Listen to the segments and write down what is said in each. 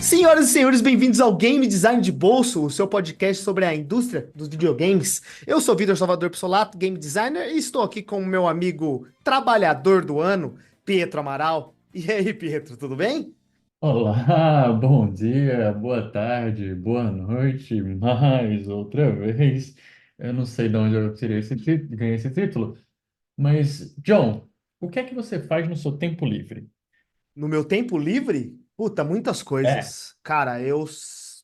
Senhoras e senhores, bem-vindos ao Game Design de Bolso, o seu podcast sobre a indústria dos videogames. Eu sou Vitor Salvador Pissolato, game designer, e estou aqui com o meu amigo trabalhador do ano, Pietro Amaral. E aí, Pietro, tudo bem? Olá, bom dia, boa tarde, boa noite, mais outra vez. Eu não sei de onde eu tirei ganhei esse título, mas, John, o que é que você faz no seu tempo livre? No meu tempo livre, puta, muitas É. coisas. Cara,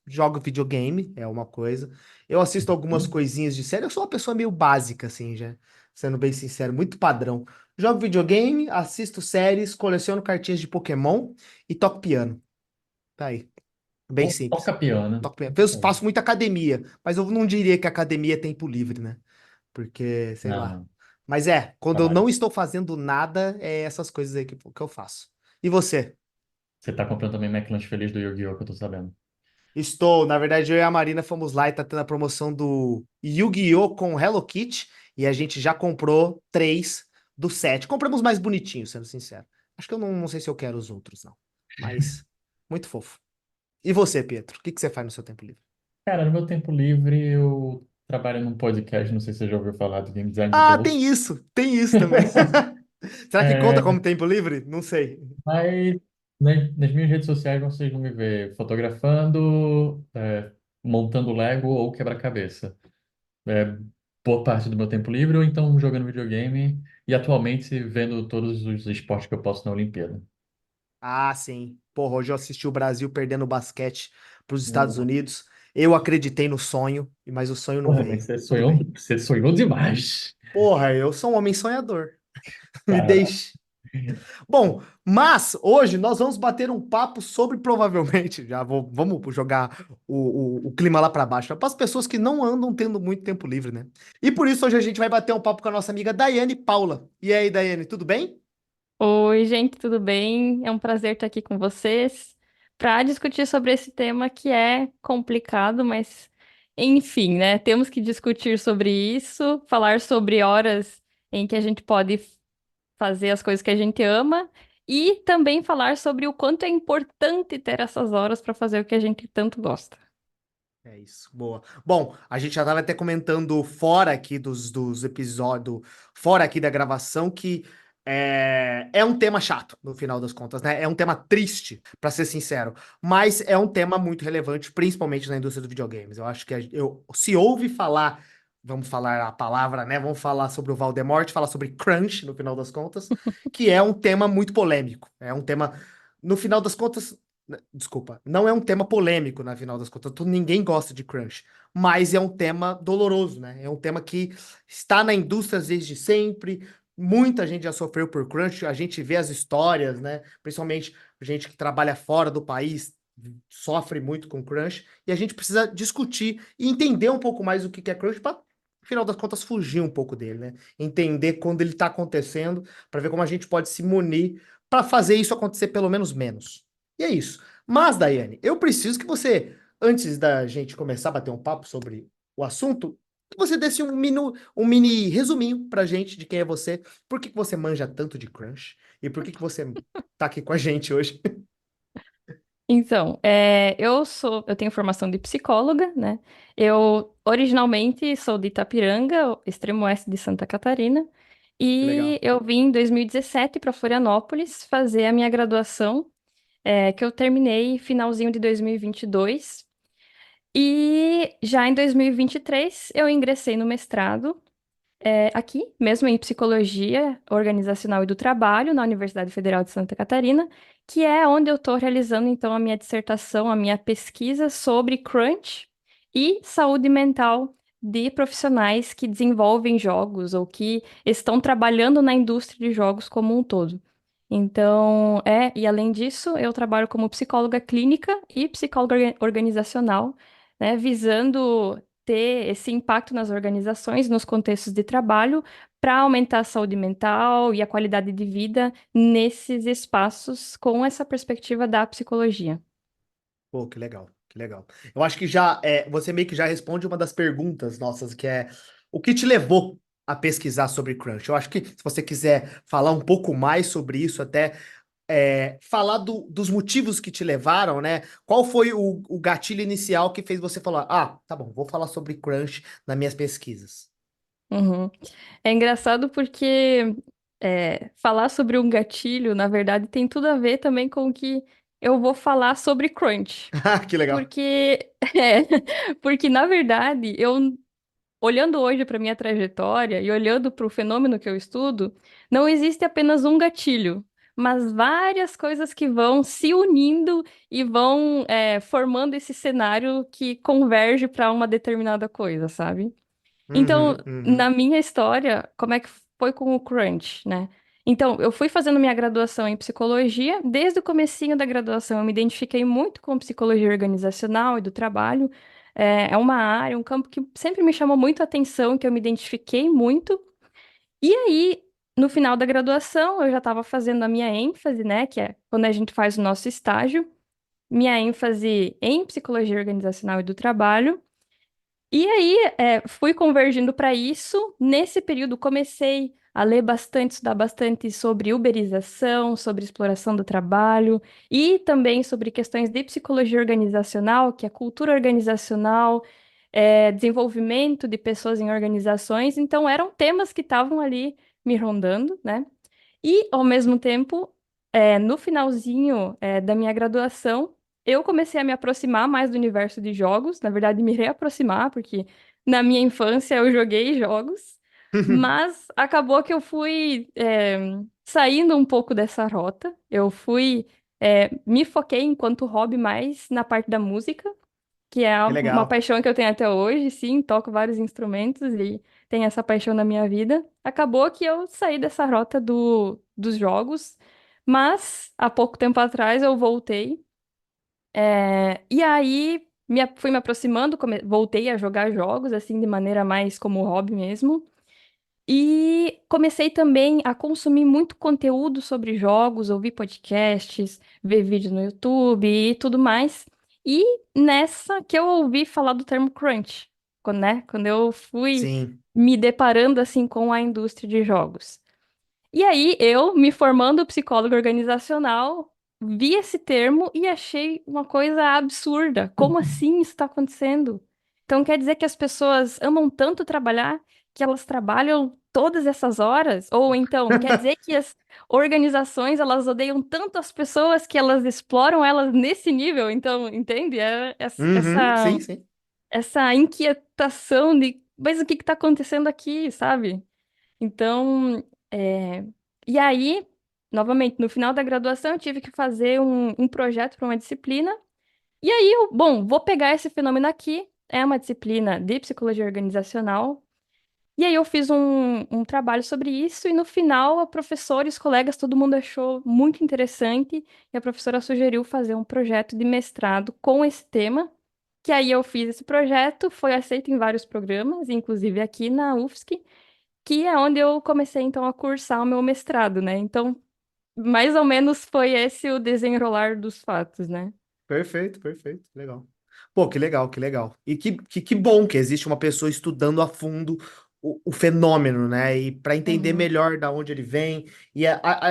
jogo videogame, é uma coisa. Eu assisto algumas Hum? coisinhas de série. Eu sou uma pessoa meio básica, assim, já. Sendo bem sincero, muito padrão. Jogo videogame, assisto séries, coleciono cartinhas de Pokémon e toco piano. Tá aí. Bem Ou simples. toca piano? Toco piano. Eu faço muita academia, mas eu não diria que academia é tempo livre, né? Porque, sei Não, lá. não, Mas quando eu trabalho. não estou fazendo nada, é essas coisas aí que eu faço. E você? Você tá comprando também McLanche Feliz do Yu-Gi-Oh! Que eu tô sabendo. Estou, na verdade, eu e a Marina fomos lá e tá tendo a promoção do Yu-Gi-Oh! Com Hello Kitty e a gente já comprou três do set. Compramos mais bonitinhos, sendo sincero. Acho que eu não sei se eu quero os outros, não. Mas, muito fofo. E você, Pietro? O que você faz no seu tempo livre? Cara, no meu tempo livre eu trabalho num podcast, não sei se você já ouviu falar do Game Design de Ah, Bolso. tem isso também. Será que conta como É, tempo livre? Não sei. Mas nas minhas redes sociais vocês vão me ver fotografando, montando Lego ou quebra-cabeça. É, boa parte do meu tempo livre ou então jogando videogame e atualmente vendo todos os esportes que eu posso na Olimpíada. Ah, sim. Porra, hoje eu assisti o Brasil perdendo o basquete para os Estados Uhum. Unidos. Eu acreditei no sonho, mas o sonho não Porra, mas veio. Tudo bem. você sonhou demais. Porra, eu sou um homem sonhador. Me Cara, deixe. Bom, mas hoje nós vamos bater um papo sobre provavelmente, vamos jogar o clima lá para baixo, para as pessoas que não andam tendo muito tempo livre, né? E por isso hoje a gente vai bater um papo com a nossa amiga Daiane Paula. E aí, Daiane, tudo bem? Oi, gente, tudo bem? É um prazer estar aqui com vocês para discutir sobre esse tema que é complicado, mas enfim, né? Temos que discutir sobre isso, falar sobre horas em que a gente pode fazer as coisas que a gente ama e também falar sobre o quanto é importante ter essas horas para fazer o que a gente tanto gosta. É isso, boa. Bom, a gente já estava até comentando fora aqui dos episódios, fora aqui da gravação, que é um tema chato, no final das contas, né? É um tema triste, para ser sincero, mas é um tema muito relevante, principalmente na indústria dos videogames. Eu acho que se ouve falar, vamos falar a palavra, né? Vamos falar sobre o Voldemort, falar sobre crunch, no final das contas, que é um tema muito polêmico. É um tema, no final das contas. Desculpa, não é um tema polêmico, na final das contas. Ninguém gosta de crunch, mas é um tema doloroso, né? É um tema que está na indústria desde sempre. Muita gente já sofreu por crunch. A gente vê as histórias, né? Principalmente gente que trabalha fora do país sofre muito com crunch. E a gente precisa discutir e entender um pouco mais o que é crunch para, no final das contas, fugir um pouco dele, né? Entender quando ele está acontecendo, para ver como a gente pode se munir para fazer isso acontecer pelo menos menos. E é isso. Mas, Daiane, eu preciso que você, antes da gente começar a bater um papo sobre o assunto, que você desse um mini resuminho pra gente de quem é você, por que que você manja tanto de Crunch e por que que você tá aqui com a gente hoje. Então, eu tenho formação de psicóloga, né? Eu originalmente sou de Itapiranga, extremo oeste de Santa Catarina, Que e legal. eu vim em 2017 para Florianópolis fazer a minha graduação, que eu terminei finalzinho de 2022. E já em 2023 eu ingressei no mestrado, aqui, mesmo em Psicologia Organizacional e do Trabalho, na Universidade Federal de Santa Catarina, que é onde eu estou realizando, então, a minha dissertação, a minha pesquisa sobre crunch e saúde mental de profissionais que desenvolvem jogos ou que estão trabalhando na indústria de jogos como um todo. Então, e além disso, eu trabalho como psicóloga clínica e psicóloga organizacional, né, visando ter esse impacto nas organizações, nos contextos de trabalho, para aumentar a saúde mental e a qualidade de vida nesses espaços com essa perspectiva da psicologia. Pô, que legal. Que legal. Eu acho que já você meio que já responde uma das perguntas nossas, que é o que te levou a pesquisar sobre crunch? Eu acho que se você quiser falar um pouco mais sobre isso, até falar dos motivos que te levaram, né? Qual foi o gatilho inicial que fez você falar, ah, tá bom, vou falar sobre crunch nas minhas pesquisas? Uhum. É engraçado porque falar sobre um gatilho, na verdade, tem tudo a ver também com o que eu vou falar sobre crunch. Que legal. Porque, porque na verdade, eu olhando hoje para minha trajetória e olhando para o fenômeno que eu estudo, não existe apenas um gatilho, mas várias coisas que vão se unindo e vão formando esse cenário que converge para uma determinada coisa, sabe? Então, Uhum, na uhum. minha história, como é que foi com o crunch, né? Então, eu fui fazendo minha graduação em psicologia. Desde o comecinho da graduação, eu me identifiquei muito com psicologia organizacional e do trabalho. É uma área, um campo que sempre me chamou muito a atenção, que eu me identifiquei muito. E aí, no final da graduação, eu já estava fazendo a minha ênfase, né? Que é quando a gente faz o nosso estágio. Minha ênfase em psicologia organizacional e do trabalho. E aí, fui convergindo para isso. Nesse período, comecei a ler bastante, estudar bastante sobre uberização, sobre exploração do trabalho e também sobre questões de psicologia organizacional, que é cultura organizacional, desenvolvimento de pessoas em organizações. Então, eram temas que estavam ali me rondando, né? E, ao mesmo tempo, no finalzinho, da minha graduação, eu comecei a me aproximar mais do universo de jogos, na verdade, me reaproximar, porque na minha infância eu joguei jogos, mas acabou que eu fui, saindo um pouco dessa rota. Eu fui, me foquei enquanto hobby mais na parte da música, que é Que uma legal. paixão que eu tenho até hoje, sim, toco vários instrumentos e tenho essa paixão na minha vida. Acabou que eu saí dessa rota dos jogos, mas há pouco tempo atrás eu voltei. E aí fui me aproximando, voltei a jogar jogos, assim, de maneira mais como hobby mesmo. E comecei também a consumir muito conteúdo sobre jogos, ouvir podcasts, ver vídeos no YouTube e tudo mais. E nessa que eu ouvi falar do termo crunch, quando eu fui Sim. me deparando assim com a indústria de jogos. E aí, eu, me formando psicóloga organizacional, vi esse termo e achei uma coisa absurda. Como assim isso está acontecendo? Então, quer dizer que as pessoas amam tanto trabalhar que elas trabalham todas essas horas? Ou então, quer dizer que as organizações, elas odeiam tanto as pessoas que elas exploram elas nesse nível? Então, entende? Uhum, sim, sim. Essa inquietação de, mas o que está acontecendo aqui, sabe? Então, e aí, novamente, no final da graduação, eu tive que fazer um projeto para uma disciplina. E aí, bom, vou pegar esse fenômeno aqui. É uma disciplina de psicologia organizacional. E aí, eu fiz um trabalho sobre isso. E no final, a professora e os colegas, todo mundo achou muito interessante. E a professora sugeriu fazer um projeto de mestrado com esse tema. Que aí, eu fiz esse projeto, foi aceito em vários programas, inclusive aqui na UFSC que é onde eu comecei então a cursar o meu mestrado, né? Então, mais ou menos foi esse o desenrolar dos fatos, né? Perfeito, perfeito. Legal. Pô, que legal, que legal. E que bom que existe uma pessoa estudando a fundo o fenômeno, né? E para entender Uhum, melhor da onde ele vem. E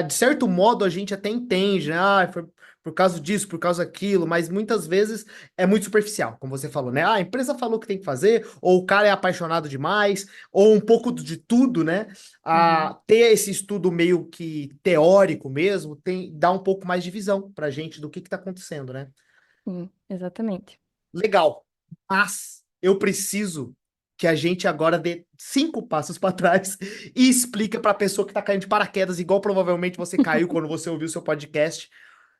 de certo modo a gente até entende, né? Ah, foi por causa disso, por causa daquilo, mas muitas vezes é muito superficial, como você falou, né? Ah, a empresa falou que tem que fazer, ou o cara é apaixonado demais, ou um pouco de tudo, né? uhum, Ter esse estudo meio que teórico mesmo, dá um pouco mais de visão pra gente do que está acontecendo, né? sim, exatamente. Legal. Mas eu preciso que a gente agora dê 5 passos para trás e explica para a pessoa que está caindo de paraquedas, igual provavelmente você caiu quando você ouviu o seu podcast.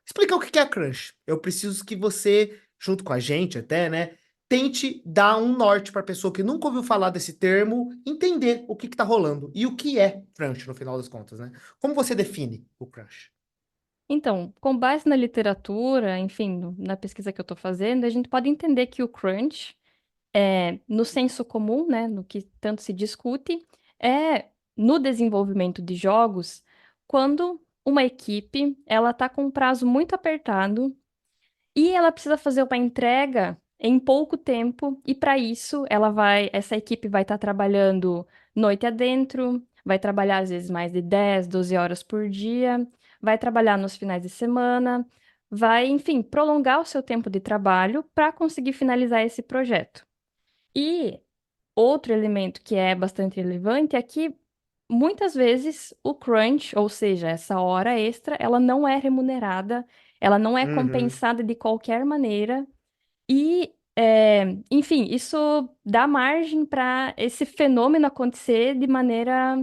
Explica o que é crunch. Eu preciso que você, junto com a gente até, né, tente dar um norte para a pessoa que nunca ouviu falar desse termo, entender o que está rolando e o que é crunch no final das contas, né? Como você define o crunch? Então, com base na literatura, enfim, na pesquisa que eu estou fazendo, a gente pode entender que o crunch, no senso comum, né, no que tanto se discute, é no desenvolvimento de jogos, quando uma equipe ela está com um prazo muito apertado. E ela precisa fazer uma entrega em pouco tempo, e para isso essa equipe vai estar trabalhando noite adentro, vai trabalhar às vezes mais de 10, 12 horas por dia, vai trabalhar nos finais de semana, vai, enfim, prolongar o seu tempo de trabalho para conseguir finalizar esse projeto. E outro elemento que é bastante relevante é que muitas vezes o crunch, ou seja, essa hora extra, ela não é remunerada, ela não é Uhum. compensada de qualquer maneira. E, enfim, isso dá margem para esse fenômeno acontecer de maneira,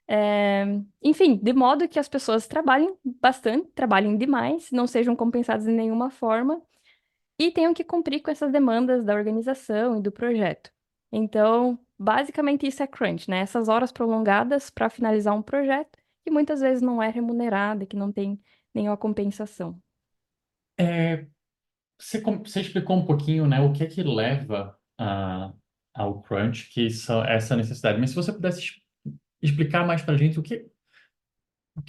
é, enfim, de modo que as pessoas trabalhem bastante, trabalhem demais, não sejam compensadas de nenhuma forma e tenham que cumprir com essas demandas da organização e do projeto. Então, basicamente isso é crunch, né? Essas horas prolongadas para finalizar um projeto que muitas vezes não é remunerada, que não tem nenhuma compensação. É, você explicou um pouquinho, né, o que é que leva ao crunch, que são essa necessidade. Mas se você pudesse explicar mais para a gente o que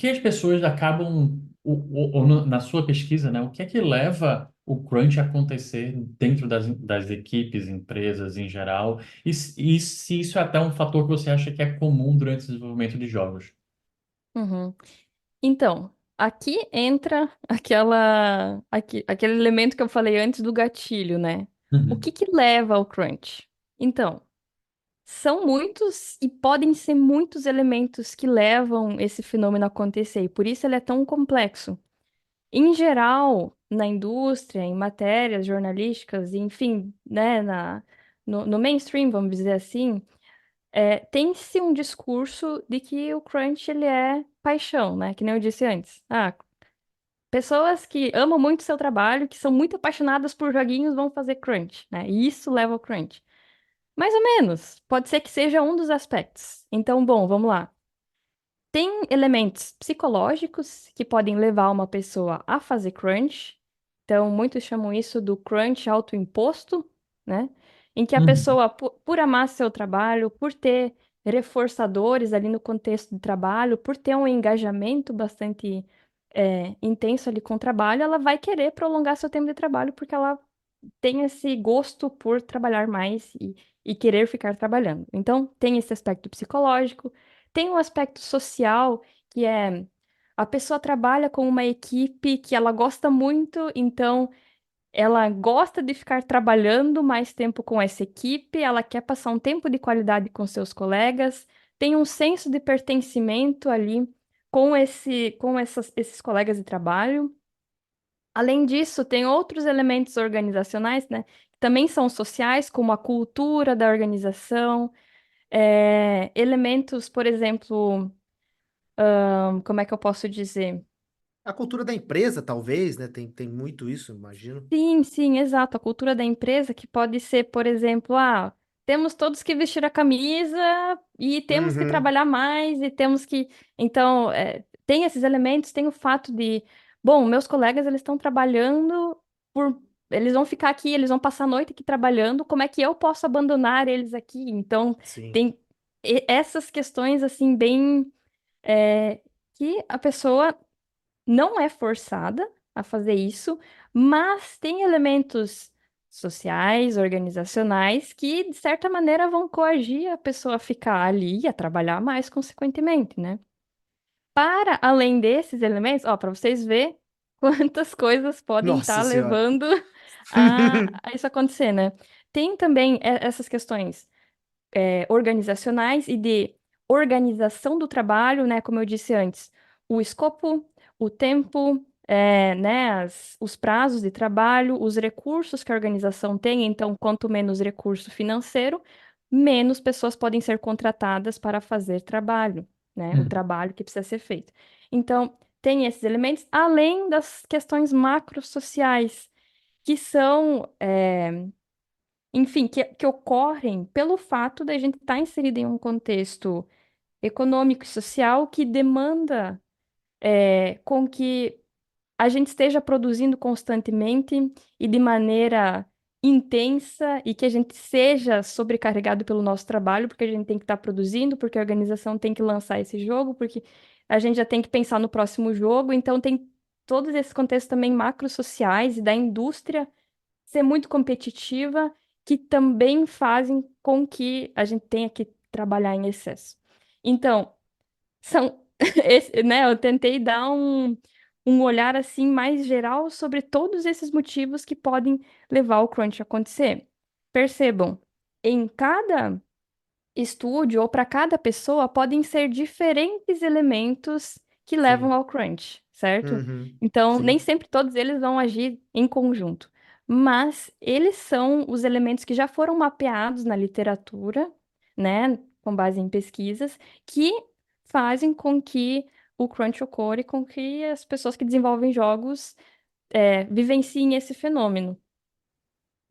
as pessoas acabam, na sua pesquisa, né, o que é que leva o crunch a acontecer dentro das equipes, empresas em geral, e se isso é até um fator que você acha que é comum durante o desenvolvimento de jogos? Uhum. Então, aqui entra aquele elemento que eu falei antes do gatilho, né? O Uhum, que que leva ao crunch? Então, são muitos e podem ser muitos elementos que levam esse fenômeno a acontecer, e por isso ele é tão complexo. Em geral, na indústria, em matérias jornalísticas, e, enfim, né, no mainstream, vamos dizer assim, tem-se um discurso de que o crunch ele é paixão, né? Que nem eu disse antes. Ah, pessoas que amam muito o seu trabalho, que são muito apaixonadas por joguinhos, vão fazer crunch, né? E isso leva ao crunch. Mais ou menos. Pode ser que seja um dos aspectos. Então, bom, vamos lá. Tem elementos psicológicos que podem levar uma pessoa a fazer crunch. Então, muitos chamam isso do crunch autoimposto, né? Em que a uhum, pessoa, por amar seu trabalho, por ter reforçadores ali no contexto de trabalho, por ter um engajamento bastante intenso ali com o trabalho, ela vai querer prolongar seu tempo de trabalho porque ela tem esse gosto por trabalhar mais e querer ficar trabalhando. Então, tem esse aspecto psicológico, tem um aspecto social, que é a pessoa trabalha com uma equipe que ela gosta muito, então ela gosta de ficar trabalhando mais tempo com essa equipe, ela quer passar um tempo de qualidade com seus colegas, tem um senso de pertencimento ali esses colegas de trabalho. Além disso, tem outros elementos organizacionais, né, que também são sociais, como a cultura da organização, elementos, por exemplo, como é que eu posso dizer? A cultura da empresa, talvez, né? Tem muito isso, imagino. Sim, sim, exato. A cultura da empresa, que pode ser, por exemplo, temos todos que vestir a camisa e temos que Uhum, trabalhar mais e temos que. Então, tem esses elementos, tem o fato de, bom, meus colegas, eles estão trabalhando por. Eles vão ficar aqui, eles vão passar a noite aqui trabalhando, como é que eu posso abandonar eles aqui? Então, sim. tem essas questões, assim, bem. Que a pessoa não é forçada a fazer isso, mas tem elementos sociais, organizacionais, que, de certa maneira, vão coagir a pessoa a ficar ali e a trabalhar mais consequentemente, né? Para além desses elementos, ó, para vocês verem quantas coisas podem Nossa estar Senhora. levando a isso acontecer, né? Tem também essas questões organizacionais e de organização do trabalho, né? Como eu disse antes, o escopo, o tempo, né? Os prazos de trabalho, os recursos que a organização tem. Então, quanto menos recurso financeiro, menos pessoas podem ser contratadas para fazer trabalho, né? O uhum. trabalho que precisa ser feito. Então, tem esses elementos, além das questões macrosociais, que são enfim, que ocorrem pelo fato da gente estar inserido em um contexto econômico e social que demanda com que a gente esteja produzindo constantemente e de maneira intensa e que a gente seja sobrecarregado pelo nosso trabalho, porque a gente tem que estar produzindo, porque a organização tem que lançar esse jogo, porque a gente já tem que pensar no próximo jogo, então tem todos esses contextos também macrosociais e da indústria ser muito competitiva, que também fazem com que a gente tenha que trabalhar em excesso. Então, são, né, eu tentei dar um olhar assim mais geral sobre todos esses motivos que podem levar o crunch a acontecer. Percebam, em cada estúdio ou para cada pessoa podem ser diferentes elementos que levam Sim. ao crunch, certo? Uhum. Então, nem Sim. sempre todos eles vão agir em conjunto, mas eles são os elementos que já foram mapeados na literatura, né, com base em pesquisas, que fazem com que o crunch ocorra e com que as pessoas que desenvolvem jogos vivenciem esse fenômeno.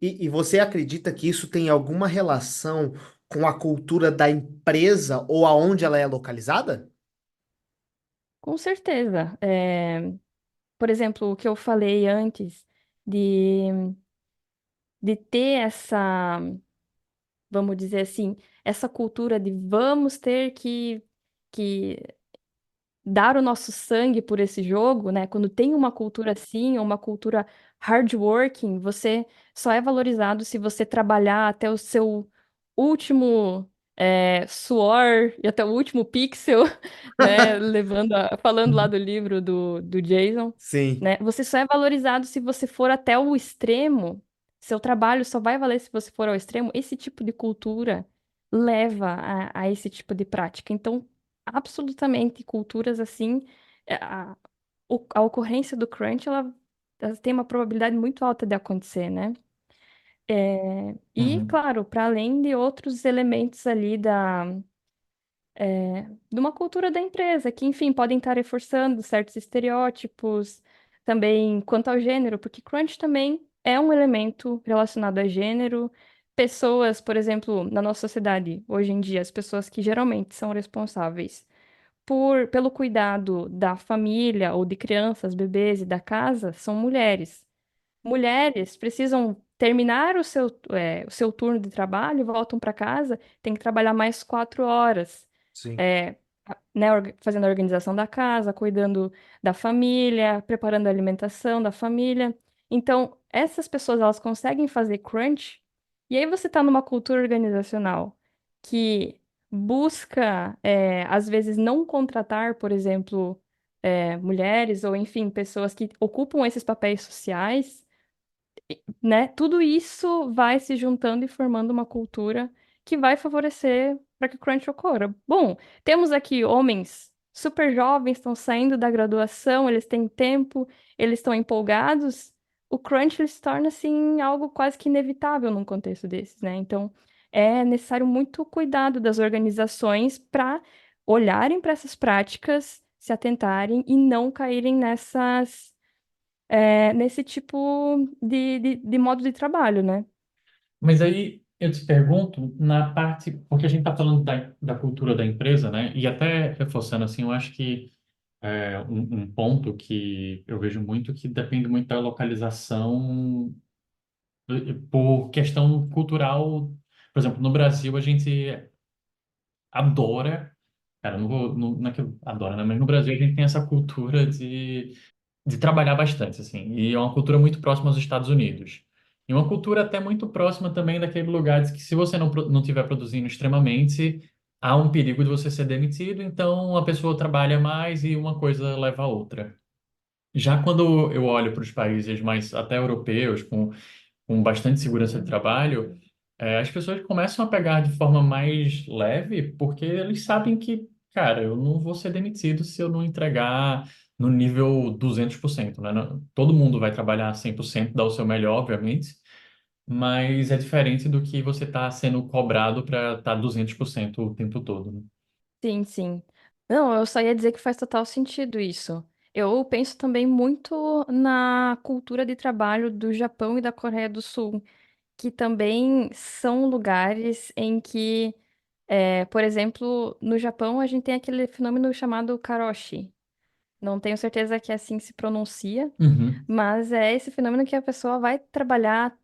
E você acredita que isso tem alguma relação com a cultura da empresa ou aonde ela é localizada? Com certeza. Por exemplo, o que eu falei antes de, de ter essa, vamos dizer assim, essa cultura de vamos ter que dar o nosso sangue por esse jogo, né? Quando tem uma cultura assim, ou uma cultura hardworking, você só é valorizado se você trabalhar até o seu último suor e até o último pixel, né? Falando lá do livro do Jason, Sim. né? Você só é valorizado se você for até o extremo. Seu trabalho só vai valer se você for ao extremo. Esse tipo de cultura leva a esse tipo de prática. Então, absolutamente culturas assim, é, a, a ocorrência do crunch, ela tem uma probabilidade muito alta de acontecer, né? E, Uhum. claro, para além de outros elementos ali de uma cultura da empresa, que, enfim, podem estar reforçando certos estereótipos, também quanto ao gênero, porque crunch também é um elemento relacionado a gênero. Pessoas, por exemplo, na nossa sociedade, hoje em dia, as pessoas que geralmente são responsáveis pelo cuidado da família ou de crianças, bebês e da casa são mulheres. Mulheres precisam terminar o seu turno de trabalho, voltam para casa, tem que trabalhar mais 4 horas, Sim. é, né, fazendo a organização da casa, cuidando da família, preparando a alimentação da família. Então, essas pessoas, elas conseguem fazer crunch, e aí você está numa cultura organizacional que busca, às vezes, não contratar, por exemplo, mulheres ou, enfim, pessoas que ocupam esses papéis sociais, né? Tudo isso vai se juntando e formando uma cultura que vai favorecer para que o crunch ocorra. Bom, temos aqui homens super jovens, estão saindo da graduação, eles têm tempo, eles estão empolgados. O crunch ele se torna assim algo quase que inevitável num contexto desses, né? Então, é necessário muito cuidado das organizações para olharem para essas práticas, se atentarem e não caírem nesse tipo de modo de trabalho, né? Mas aí eu te pergunto, na parte, porque a gente está falando da cultura da empresa, né? E até reforçando assim, eu acho que um ponto que eu vejo muito que depende muito da localização por questão cultural. Por exemplo, no Brasil a gente adora, cara, não vou, não é que eu adoro, né? Mas no Brasil a gente tem essa cultura de trabalhar bastante, assim, e é uma cultura muito próxima aos Estados Unidos. E uma cultura até muito próxima também daquele lugar de que se você não estiver produzindo extremamente, há um perigo de você ser demitido, então a pessoa trabalha mais e uma coisa leva a outra. Já quando eu olho para os países mais até europeus, com bastante segurança de trabalho, as pessoas começam a pegar de forma mais leve, porque eles sabem que, cara, eu não vou ser demitido se eu não entregar no nível 200%, né? Todo mundo vai trabalhar 100%, dar o seu melhor, obviamente, mas é diferente do que você está sendo cobrado para estar 200% o tempo todo, né? Sim, sim. Não, eu só ia dizer que faz total sentido isso. Eu penso também muito na cultura de trabalho do Japão e da Coreia do Sul, que também são lugares em que, por exemplo, no Japão a gente tem aquele fenômeno chamado karoshi. Não tenho certeza que assim se pronuncia, Uhum. mas é esse fenômeno que a pessoa vai trabalhar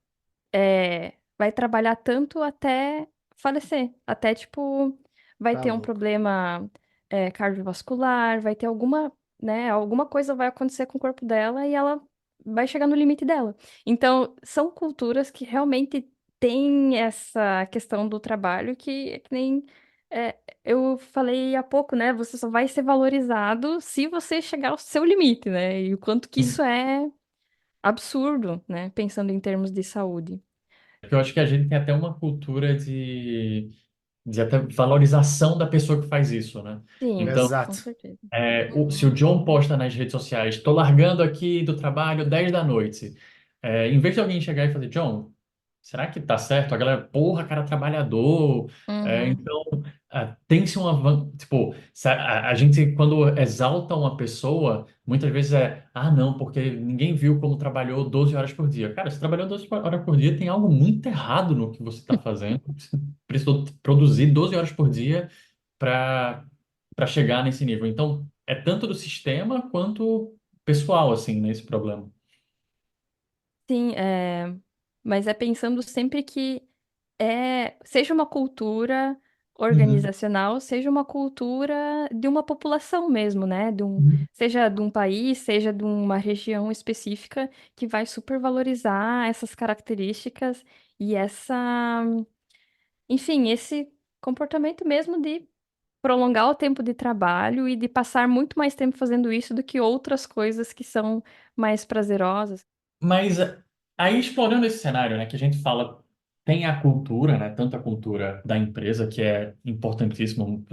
tanto até falecer, até tipo, vai Tá ter um louco. problema cardiovascular, vai ter alguma né, alguma coisa vai acontecer com o corpo dela e ela vai chegar no limite dela. Então, são culturas que realmente têm essa questão do trabalho que nem é, eu falei há pouco, né? Você só vai ser valorizado se você chegar ao seu limite, né? E o quanto que isso é absurdo, né? Pensando em termos de saúde. Eu acho que a gente tem até uma cultura de até valorização da pessoa que faz isso, né? Sim, Então, com Exato. certeza. se o John posta nas redes sociais, estou largando aqui do trabalho 10 da noite, em vez de alguém chegar e fazer, John, será que tá certo? A galera, porra, cara trabalhador. Uhum. Então, tem-se uma. Tipo, a gente, quando exalta uma pessoa, muitas vezes não, porque ninguém viu como trabalhou 12 horas por dia. Cara, se trabalhou 12 horas por dia, tem algo muito errado no que você está fazendo. Você precisou produzir 12 horas por dia para chegar nesse nível. Então, é tanto do sistema quanto pessoal, assim, nesse problema. Sim, mas é pensando sempre que seja uma cultura Uhum. organizacional, seja uma cultura de uma população mesmo, né? Seja de um país, seja de uma região específica que vai supervalorizar essas características e enfim, esse comportamento mesmo de prolongar o tempo de trabalho e de passar muito mais tempo fazendo isso do que outras coisas que são mais prazerosas. Mas aí explorando esse cenário, né, que a gente fala, tem a cultura, né, tanto a cultura da empresa, que é importantíssimo,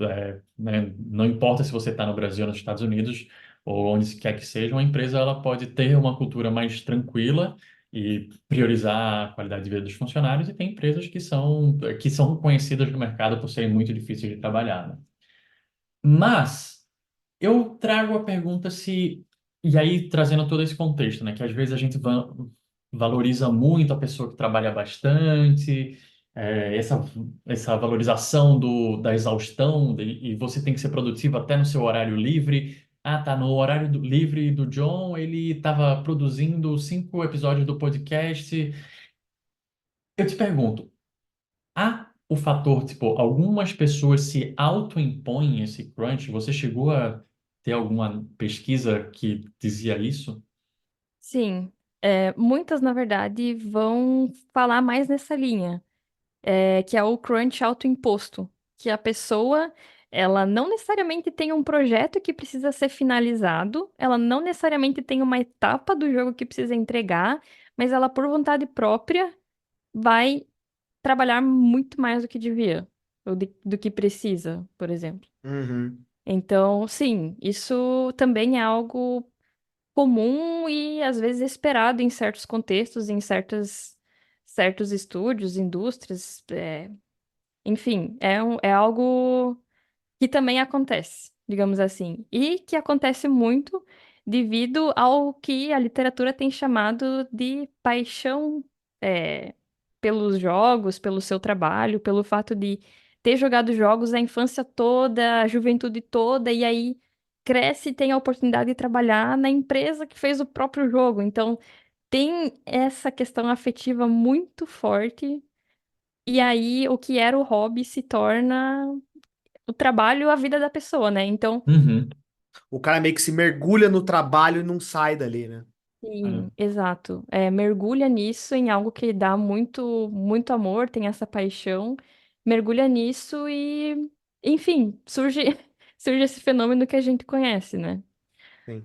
né, não importa se você está no Brasil ou nos Estados Unidos, ou onde quer que seja, uma empresa ela pode ter uma cultura mais tranquila e priorizar a qualidade de vida dos funcionários, e tem empresas que são conhecidas no mercado por serem muito difíceis de trabalhar, né? Mas eu trago a pergunta se. E aí, trazendo todo esse contexto, né? Que às vezes a gente valoriza muito a pessoa que trabalha bastante, essa valorização da exaustão, e você tem que ser produtivo até no seu horário livre. Ah, tá, no horário livre do John, ele estava produzindo 5 episódios do podcast. Eu te pergunto. Há o fator, tipo, algumas pessoas se autoimpõem esse crunch. Você chegou a ter alguma pesquisa que dizia isso? Sim, muitas, na verdade, vão falar mais nessa linha, que é o crunch autoimposto, que a pessoa, ela não necessariamente tem um projeto que precisa ser finalizado, ela não necessariamente tem uma etapa do jogo que precisa entregar, mas ela, por vontade própria, vai trabalhar muito mais do que devia, ou do que precisa, por exemplo. Uhum. Então, sim, isso também é algo comum e às vezes esperado em certos contextos, em certos estúdios, indústrias, enfim, é algo que também acontece, digamos assim, e que acontece muito devido ao que a literatura tem chamado de paixão, é, pelos jogos, pelo seu trabalho, pelo fato de ter jogado jogos a infância toda, a juventude toda, e aí cresce e tem a oportunidade de trabalhar na empresa que fez o próprio jogo. Então, tem essa questão afetiva muito forte. E aí, o que era o hobby se torna o trabalho, a vida da pessoa, né? Então, Uhum. O cara meio que se mergulha no trabalho e não sai dali, né? sim, exato. Mergulha nisso em algo que dá muito, muito amor, tem essa paixão, mergulha nisso e, enfim, surge esse fenômeno que a gente conhece, né? Sim.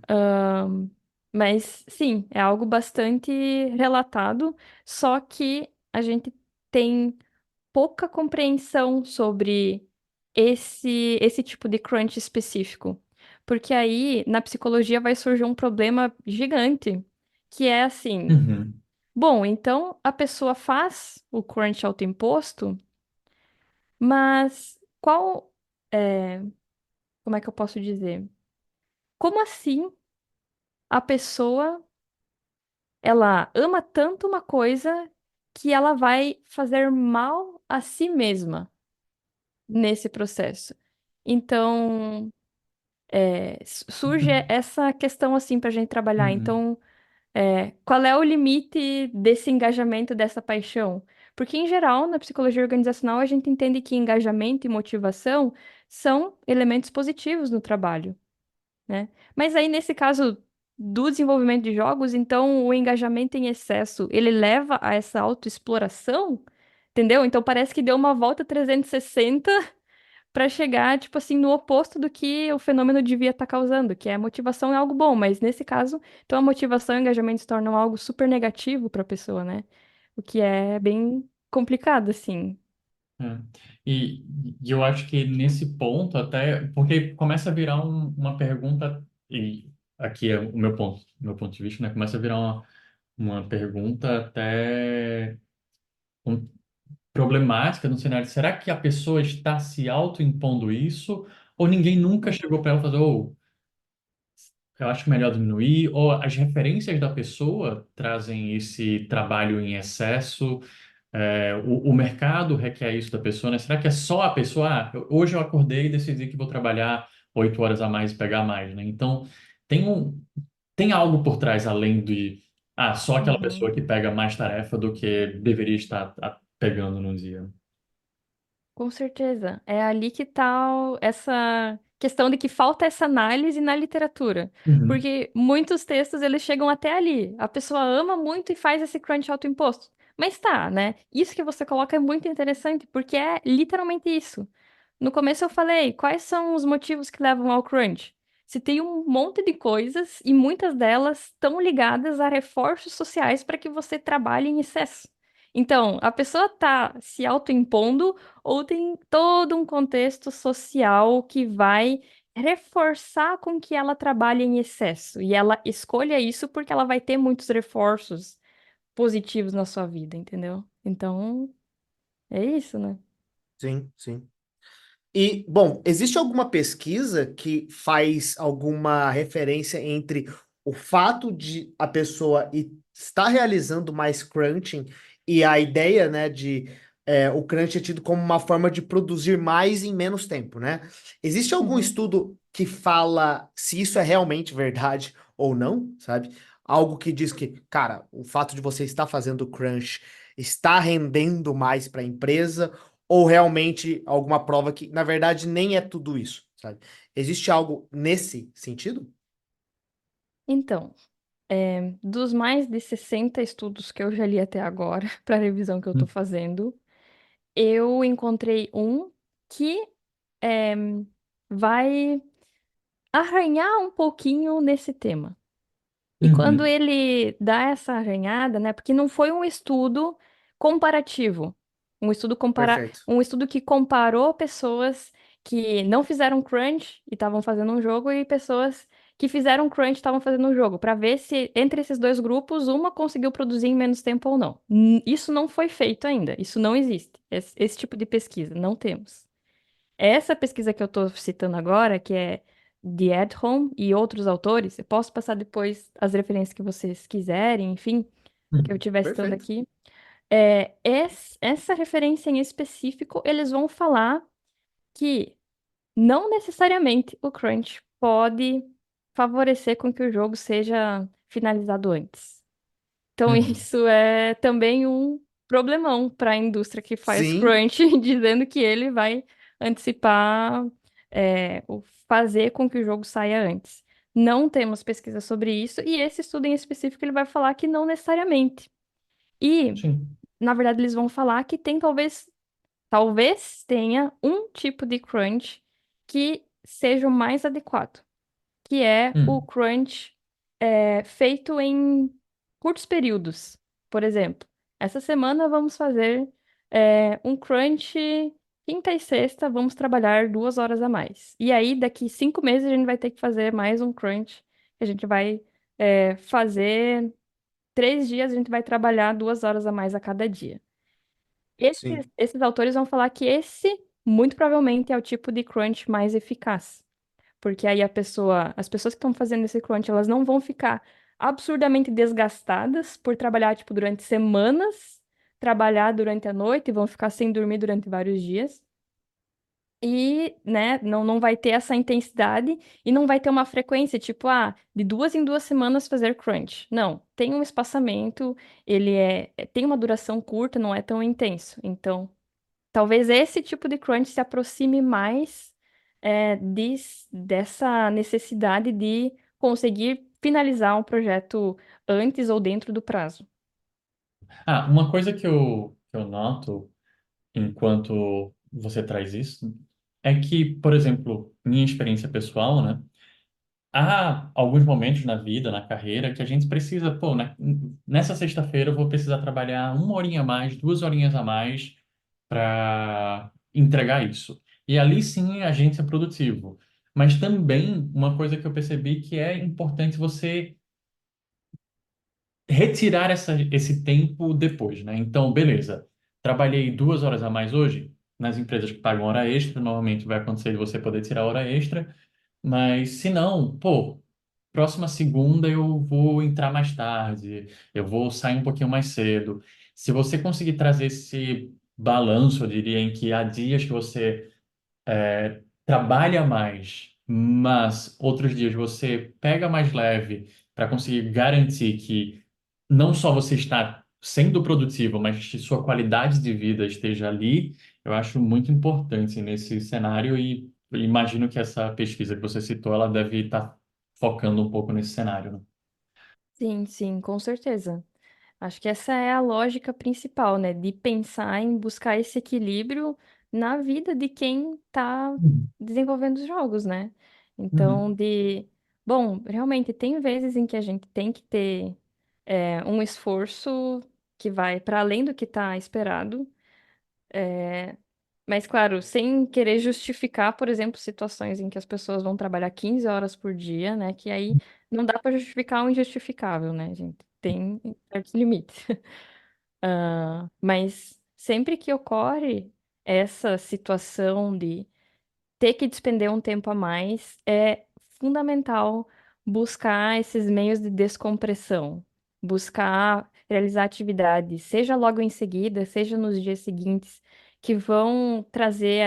Mas sim, é algo bastante relatado, só que a gente tem pouca compreensão sobre esse tipo de crunch específico. Porque aí, na psicologia, vai surgir um problema gigante, que é assim, Uhum. bom, então a pessoa faz o crunch autoimposto, mas é, como é que eu posso dizer? Como assim a pessoa, ela ama tanto uma coisa que ela vai fazer mal a si mesma nesse processo? Então, surge essa questão assim para a gente trabalhar. Uhum. Então, qual é o limite desse engajamento, dessa paixão? Porque, em geral, na psicologia organizacional, a gente entende que engajamento e motivação são elementos positivos no trabalho. né? Mas aí, nesse caso do desenvolvimento de jogos, então o engajamento em excesso, ele leva a essa autoexploração, entendeu? Então parece que deu uma volta 360 para chegar, tipo assim, no oposto do que o fenômeno devia estar causando, que é a motivação é algo bom, mas nesse caso, então a motivação e o engajamento se tornam algo super negativo para a pessoa, né? O que é bem complicado, assim. É. E, e eu acho que nesse ponto até, porque começa a virar uma pergunta, e aqui é o meu ponto de vista, né? Começa a virar uma pergunta até um- problemática no cenário. Será que a pessoa está se autoimpondo isso? Ou ninguém nunca chegou para ela e falou, oh, eu acho melhor diminuir? Ou as referências da pessoa trazem esse trabalho em excesso? O mercado requer isso da pessoa, né? Será que é só a pessoa? Hoje eu acordei e decidi que vou trabalhar 8 horas a mais e pegar mais, né? Então, tem tem algo por trás além de, só aquela Uhum. pessoa que pega mais tarefa do que deveria estar pegando no dia. Com certeza. É ali que tá essa questão de que falta essa análise na literatura. Uhum. Porque muitos textos eles chegam até ali. A pessoa ama muito e faz esse crunch autoimposto. Mas tá, né? Isso que você coloca é muito interessante, porque é literalmente isso. No começo eu falei, quais são os motivos que levam ao crunch? Se tem um monte de coisas e muitas delas estão ligadas a reforços sociais para que você trabalhe em excesso. Então, a pessoa está se autoimpondo ou tem todo um contexto social que vai reforçar com que ela trabalhe em excesso. E ela escolha isso porque ela vai ter muitos reforços positivos na sua vida, entendeu? Então, é isso, né? Sim, sim. E, bom, existe alguma pesquisa que faz alguma referência entre o fato de a pessoa estar realizando mais crunching e a ideia, né, de o crunch é tido como uma forma de produzir mais em menos tempo, né? Existe algum Uhum. estudo que fala se isso é realmente verdade ou não, sabe? Algo que diz que, cara, o fato de você estar fazendo crunch está rendendo mais para a empresa ou realmente alguma prova que, na verdade, nem é tudo isso, sabe? Existe algo nesse sentido? Então, dos mais de 60 estudos que eu já li até agora, para a revisão que eu estou fazendo, eu encontrei um que é, vai arranhar um pouquinho nesse tema. E quando Uhum. ele dá essa arranhada, né? Porque não foi um estudo comparativo, Perfeito. um estudo que comparou pessoas que não fizeram crunch e estavam fazendo um jogo e pessoas que fizeram crunch e estavam fazendo um jogo, para ver se entre esses dois grupos uma conseguiu produzir em menos tempo ou não. Isso não foi feito ainda, isso não existe. Esse tipo de pesquisa, não temos. Essa pesquisa que eu estou citando agora, que é de Edholm e outros autores, eu posso passar depois as referências que vocês quiserem, enfim, que eu estiver citando Perfeito. aqui. Essa referência em específico, eles vão falar que não necessariamente o crunch pode favorecer com que o jogo seja finalizado antes. Então, Uhum. isso é também um problemão para a indústria que faz Sim, crunch, dizendo que ele vai antecipar, o fazer com que o jogo saia antes. Não temos pesquisa sobre isso, e esse estudo em específico ele vai falar que não necessariamente. E, Sim. na verdade, eles vão falar que tem talvez tenha um tipo de crunch que seja o mais adequado que é o Uhum. crunch feito em curtos períodos. Por exemplo, essa semana vamos fazer um crunch quinta e sexta, vamos trabalhar 2 horas a mais. E aí, daqui 5 meses, a gente vai ter que fazer mais um crunch. A gente vai fazer 3 dias, a gente vai trabalhar 2 horas a mais a cada dia. sim, Esses autores vão falar que esse, muito provavelmente, é o tipo de crunch mais eficaz. Porque aí as pessoas que estão fazendo esse crunch, elas não vão ficar absurdamente desgastadas por trabalhar, tipo, durante semanas, trabalhar durante a noite e vão ficar sem dormir durante vários dias. E, né, não vai ter essa intensidade e não vai ter uma frequência, tipo, de 2 em 2 semanas fazer crunch. Não, tem um espaçamento, ele tem uma duração curta, não é tão intenso. Então, talvez esse tipo de crunch se aproxime mais dessa necessidade de conseguir finalizar um projeto antes ou dentro do prazo. Ah, uma coisa que eu noto enquanto você traz isso é que, por exemplo, minha experiência pessoal, né? Há alguns momentos na vida, na carreira, que a gente precisa, pô, né, nessa sexta-feira eu vou precisar trabalhar uma horinha a mais, 2 horinhas a mais para entregar isso. E ali sim a gente é produtivo. Mas também uma coisa que eu percebi que é importante você retirar esse tempo depois, né? Então, beleza, trabalhei 2 horas a mais hoje, nas empresas que pagam hora extra, normalmente vai acontecer de você poder tirar hora extra, mas se não, pô, próxima segunda eu vou entrar mais tarde, eu vou sair um pouquinho mais cedo. Se você conseguir trazer esse balanço, eu diria, em que há dias que você trabalha mais, mas outros dias você pega mais leve para conseguir garantir que não só você está sendo produtivo, mas que sua qualidade de vida esteja ali, eu acho muito importante nesse cenário e imagino que essa pesquisa que você citou, ela deve estar focando um pouco nesse cenário, né? Sim, sim, com certeza. Acho que essa é a lógica principal, né? De pensar em buscar esse equilíbrio na vida de quem está Uhum. desenvolvendo os jogos, né? Então, Uhum. Bom, realmente tem vezes em que a gente tem que ter um esforço que vai para além do que está esperado. Mas, claro, sem querer justificar, por exemplo, situações em que as pessoas vão trabalhar 15 horas por dia, né? Que aí não dá para justificar o injustificável, né, gente? Tem certos limites. Mas sempre que ocorre essa situação de ter que despender um tempo a mais, é fundamental buscar esses meios de descompressão, buscar realizar atividades, seja logo em seguida, seja nos dias seguintes, que vão trazer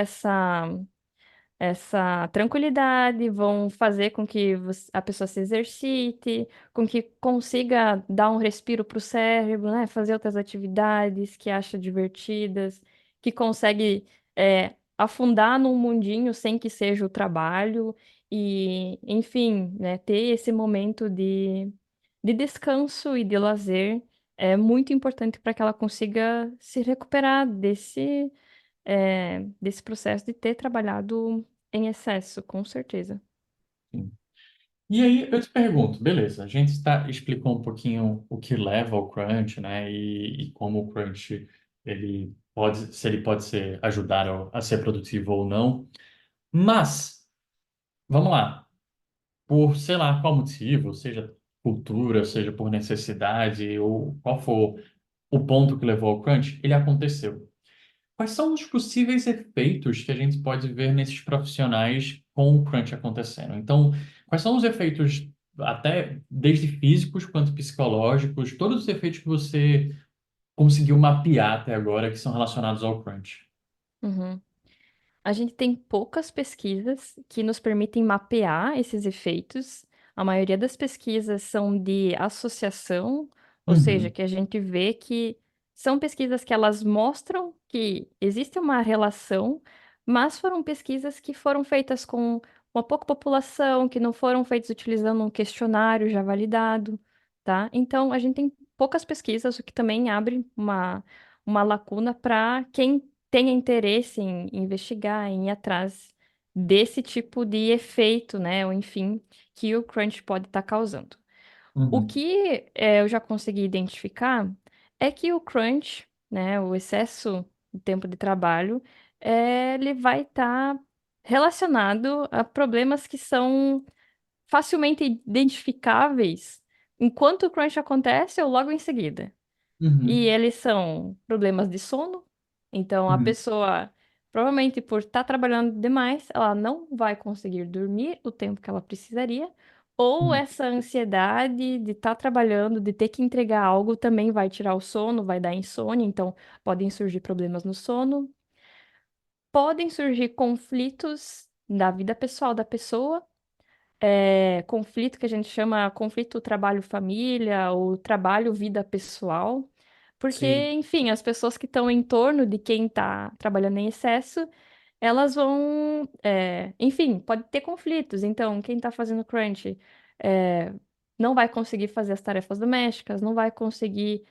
essa tranquilidade, vão fazer com que a pessoa se exercite, com que consiga dar um respiro para o cérebro, né? Fazer outras atividades que acha divertidas, que consegue afundar num mundinho sem que seja o trabalho e, enfim, né? Ter esse momento de descanso e de lazer é muito importante para que ela consiga se recuperar desse processo de ter trabalhado em excesso, com certeza. Sim. E aí eu te pergunto, beleza, a gente explicou um pouquinho o que leva ao crunch, né? E como o crunch se ele pode ser ajudar a ser produtivo ou não. Mas, vamos lá, por sei lá qual motivo, seja cultura, seja por necessidade, ou qual for o ponto que levou ao crunch, ele aconteceu. Quais são os possíveis efeitos que a gente pode ver nesses profissionais com o crunch acontecendo? Então, quais são os efeitos, até desde físicos quanto psicológicos, todos os efeitos que você conseguiu mapear até agora que são relacionados ao crunch? Uhum. A gente tem poucas pesquisas que nos permitem mapear esses efeitos. A maioria das pesquisas são de associação, ou seja, Uhum, que a gente vê que são pesquisas que elas mostram que existe uma relação, mas foram pesquisas que foram feitas com uma pouca população, que não foram feitas utilizando um questionário já validado, tá? Então, a gente tem poucas pesquisas, o que também abre uma lacuna para quem tenha interesse em investigar, em ir atrás desse tipo de efeito, né? Ou enfim, que o crunch pode estar causando. O uhum, que eu já consegui identificar é que o crunch, né, o excesso de tempo de trabalho, ele vai estar relacionado a problemas que são facilmente identificáveis enquanto o crunch acontece ou logo em seguida. E uhum, eles são problemas de sono. Então, a uhum, pessoa, provavelmente por estar trabalhando demais, ela não vai conseguir dormir o tempo que ela precisaria. Ou uhum, essa ansiedade de estar trabalhando, de ter que entregar algo, também vai tirar o sono, vai dar insônia. Então, podem surgir problemas no sono. Podem surgir conflitos da vida pessoal da pessoa, conflito que a gente chama conflito trabalho-família ou trabalho-vida pessoal, porque, Sim. enfim, as pessoas que estão em torno de quem está trabalhando em excesso, elas vão, enfim, pode ter conflitos. Então, quem está fazendo crunch é, não vai conseguir fazer as tarefas domésticas, não vai conseguir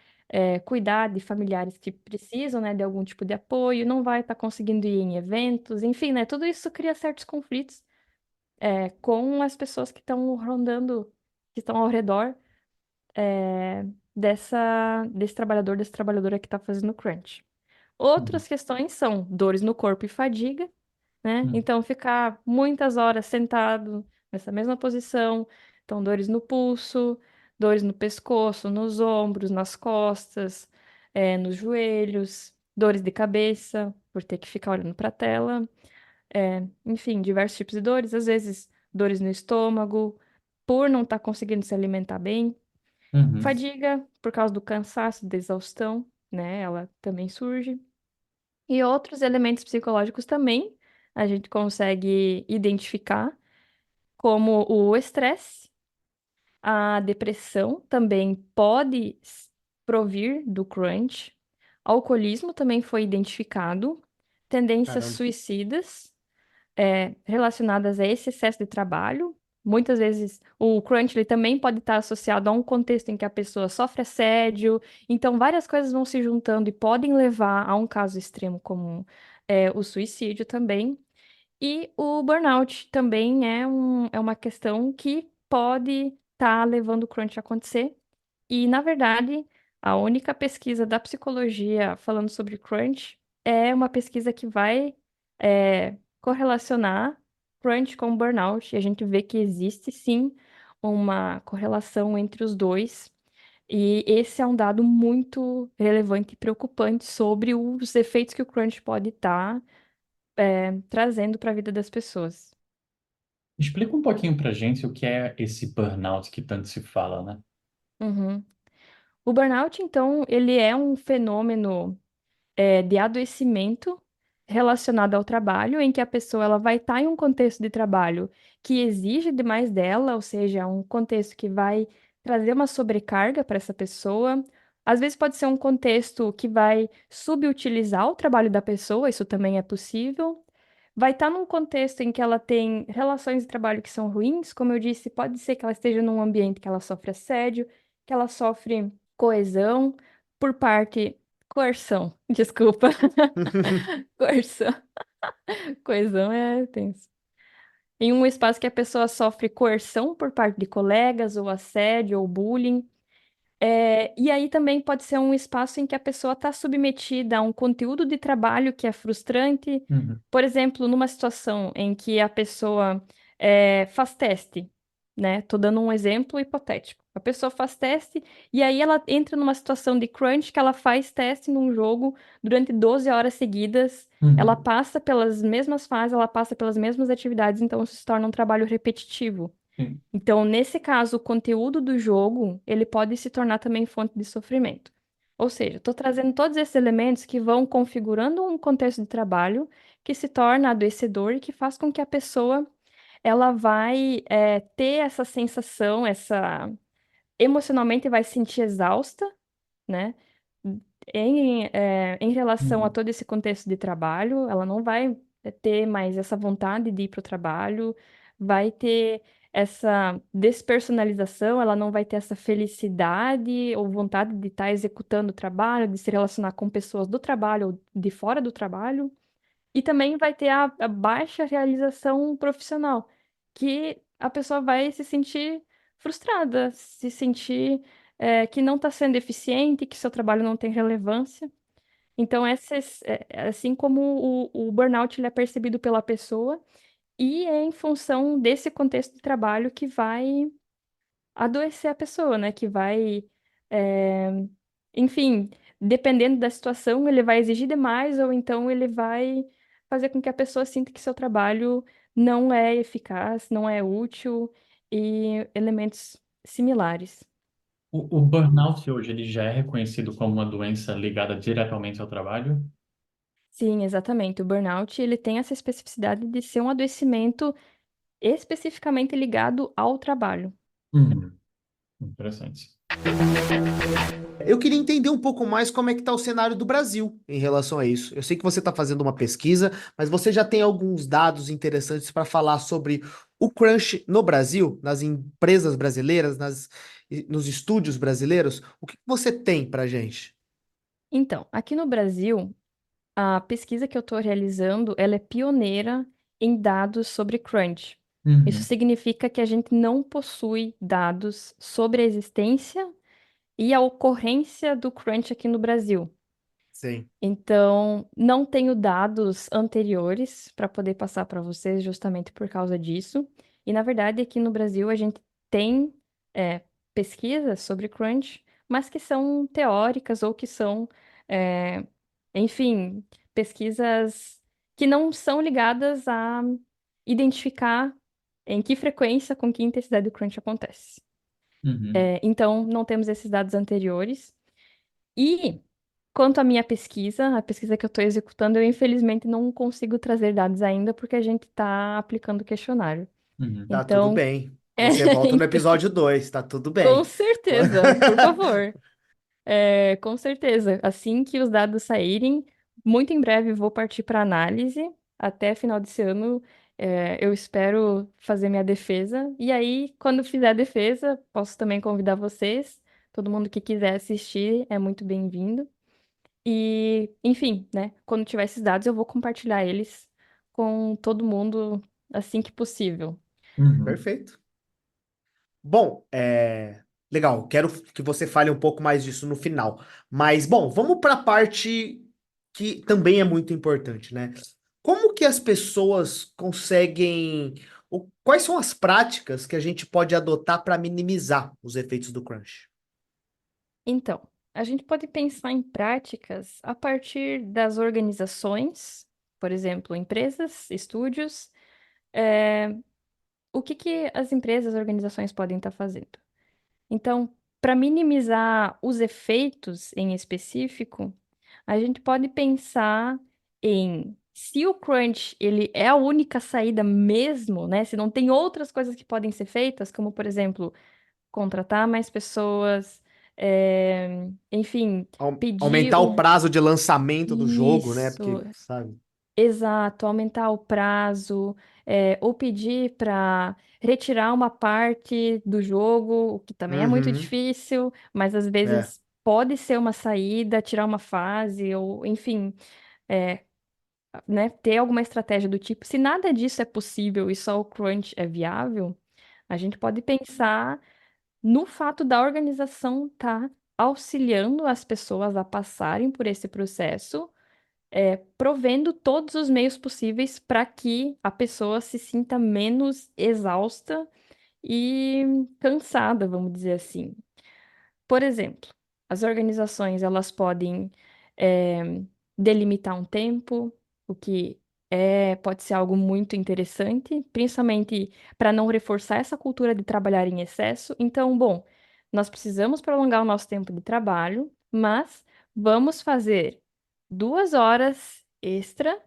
cuidar de familiares que precisam, né, de algum tipo de apoio, não vai estar conseguindo ir em eventos, enfim, né, tudo isso cria certos conflitos com as pessoas que estão rondando, que estão ao redor desse trabalhador, dessa trabalhadora que está fazendo crunch. Uhum. Outras questões são dores no corpo e fadiga, né? Uhum. Então, ficar muitas horas sentado nessa mesma posição, então, dores no pulso, dores no pescoço, nos ombros, nas costas, nos joelhos, dores de cabeça, por ter que ficar olhando para a tela, enfim, diversos tipos de dores, às vezes dores no estômago, por não estar conseguindo se alimentar bem. Uhum. Fadiga, por causa do cansaço, da exaustão, né? Ela também surge. E outros elementos psicológicos também a gente consegue identificar, como o estresse, a depressão também pode provir do crunch, alcoolismo também foi identificado, tendências Caramba. suicidas relacionadas a esse excesso de trabalho. Muitas vezes o crunch ele também pode estar associado a um contexto em que a pessoa sofre assédio, então várias coisas vão se juntando e podem levar a um caso extremo como o suicídio também. E o burnout também é uma questão que pode estar levando o crunch a acontecer. E, na verdade, a única pesquisa da psicologia falando sobre crunch é uma pesquisa que vai correlacionar crunch com burnout. E a gente vê que existe sim uma correlação entre os dois. E esse é um dado muito relevante e preocupante sobre os efeitos que o crunch pode estar trazendo para a vida das pessoas. Explica um pouquinho pra gente o que é esse burnout que tanto se fala, né? Uhum. O burnout, então, ele é um fenômeno de adoecimento relacionado ao trabalho, em que a pessoa ela vai estar em um contexto de trabalho que exige demais dela, ou seja, um contexto que vai trazer uma sobrecarga para essa pessoa. Às vezes pode ser um contexto que vai subutilizar o trabalho da pessoa, isso também é possível. Vai estar num contexto em que ela tem relações de trabalho que são ruins, como eu disse, pode ser que ela esteja num ambiente que ela sofre assédio, que ela sofre coesão por parte coerção, desculpa. Coerção. Coesão é tenso. Em um espaço que a pessoa sofre coerção por parte de colegas, ou assédio, ou bullying. E aí também pode ser um espaço em que a pessoa está submetida a um conteúdo de trabalho que é frustrante. Uhum. Por exemplo, numa situação em que a pessoa faz teste, né? Tô dando um exemplo hipotético. A pessoa faz teste e aí ela entra numa situação de crunch que ela faz teste num jogo durante 12 horas seguidas. Ela Uhum. passa pelas mesmas fases, ela passa pelas mesmas atividades, então isso se torna um trabalho repetitivo. Sim. Então, nesse caso, o conteúdo do jogo, ele pode se tornar também fonte de sofrimento. Ou seja, estou trazendo todos esses elementos que vão configurando um contexto de trabalho que se torna adoecedor e que faz com que a pessoa ela vai ter essa sensação, emocionalmente vai se sentir exausta, né? Em relação a Uhum. todo esse contexto de trabalho, ela não vai ter mais essa vontade de ir para o trabalho, vai ter essa despersonalização, ela não vai ter essa felicidade ou vontade de estar executando o trabalho, de se relacionar com pessoas do trabalho ou de fora do trabalho. E também vai ter a baixa realização profissional, que a pessoa vai se sentir frustrada, se sentir que não está sendo eficiente, que seu trabalho não tem relevância. Então, assim como o burnout ele é percebido pela pessoa, e é em função desse contexto de trabalho que vai adoecer a pessoa, né? Que vai, é, enfim, dependendo da situação, ele vai exigir demais, ou então ele vai fazer com que a pessoa sinta que seu trabalho não é eficaz, não é útil, e elementos similares. O burnout hoje ele já é reconhecido como uma doença ligada diretamente ao trabalho? Sim, exatamente. O burnout, ele tem essa especificidade de ser um adoecimento especificamente ligado ao trabalho. Uhum. Interessante. Eu queria entender um pouco mais como é que está o cenário do Brasil em relação a isso. Eu sei que você está fazendo uma pesquisa, mas você já tem alguns dados interessantes para falar sobre o crunch no Brasil, nas empresas brasileiras, nos estúdios brasileiros? O que você tem para gente? Então, aqui no Brasil, a pesquisa que eu estou realizando, ela é pioneira em dados sobre crunch. Isso Uhum, significa que a gente não possui dados sobre a existência e a ocorrência do crunch aqui no Brasil. Sim. Então, não tenho dados anteriores para poder passar para vocês justamente por causa disso. E, na verdade, aqui no Brasil a gente tem é, pesquisas sobre crunch, mas que são teóricas ou que são, é, enfim, pesquisas que não são ligadas a identificar em que frequência, com que intensidade o crunch acontece. uhum, Então, não temos esses dados anteriores. E quanto à minha pesquisa, a pesquisa que eu estou executando, eu infelizmente não consigo trazer dados ainda porque a gente está aplicando o questionário. uhum, Tá tudo Então, bem. é, Você volta no então, episódio 2. Tá tudo com bem. certeza, por favor. Com certeza. Assim que os dados saírem, muito em breve vou partir para análise. Até final desse ano, eu espero fazer minha defesa. E aí, quando fizer a defesa, posso também convidar vocês. Todo mundo que quiser assistir é muito bem-vindo. E, enfim, né? Quando tiver esses dados, eu vou compartilhar eles com todo mundo assim que possível. uhum, Perfeito. Bom, legal. Quero que você fale um pouco mais disso no final. Mas, bom, vamos para a parte que também é muito importante, né? Como que as pessoas conseguem. Quais são as práticas que a gente pode adotar para minimizar os efeitos do crunch? Então, a gente pode pensar em práticas a partir das organizações, por exemplo, empresas, estúdios. É, o que que as empresas, organizações podem estar fazendo? Então, para minimizar os efeitos em específico, a gente pode pensar em se o crunch ele é a única saída mesmo, né? Se não tem outras coisas que podem ser feitas, como por exemplo, contratar mais pessoas, enfim, pedir Aumentar o um prazo de lançamento do jogo, né? isso, Porque, sabe? exato, aumentar o prazo, ou pedir para retirar uma parte do jogo, o que também é muito Uhum, difícil, mas às é. vezes pode ser uma saída, tirar uma fase, ou enfim, é, né, ter alguma estratégia do tipo. Se nada disso é possível e só o crunch é viável, a gente pode pensar no fato da organização estar auxiliando as pessoas a passarem por esse processo, provendo todos os meios possíveis para que a pessoa se sinta menos exausta e cansada, vamos dizer assim. Por exemplo, as organizações elas podem delimitar um tempo, o que pode ser algo muito interessante, principalmente para não reforçar essa cultura de trabalhar em excesso. Então, bom, nós precisamos prolongar o nosso tempo de trabalho, mas vamos fazer 2 horas extra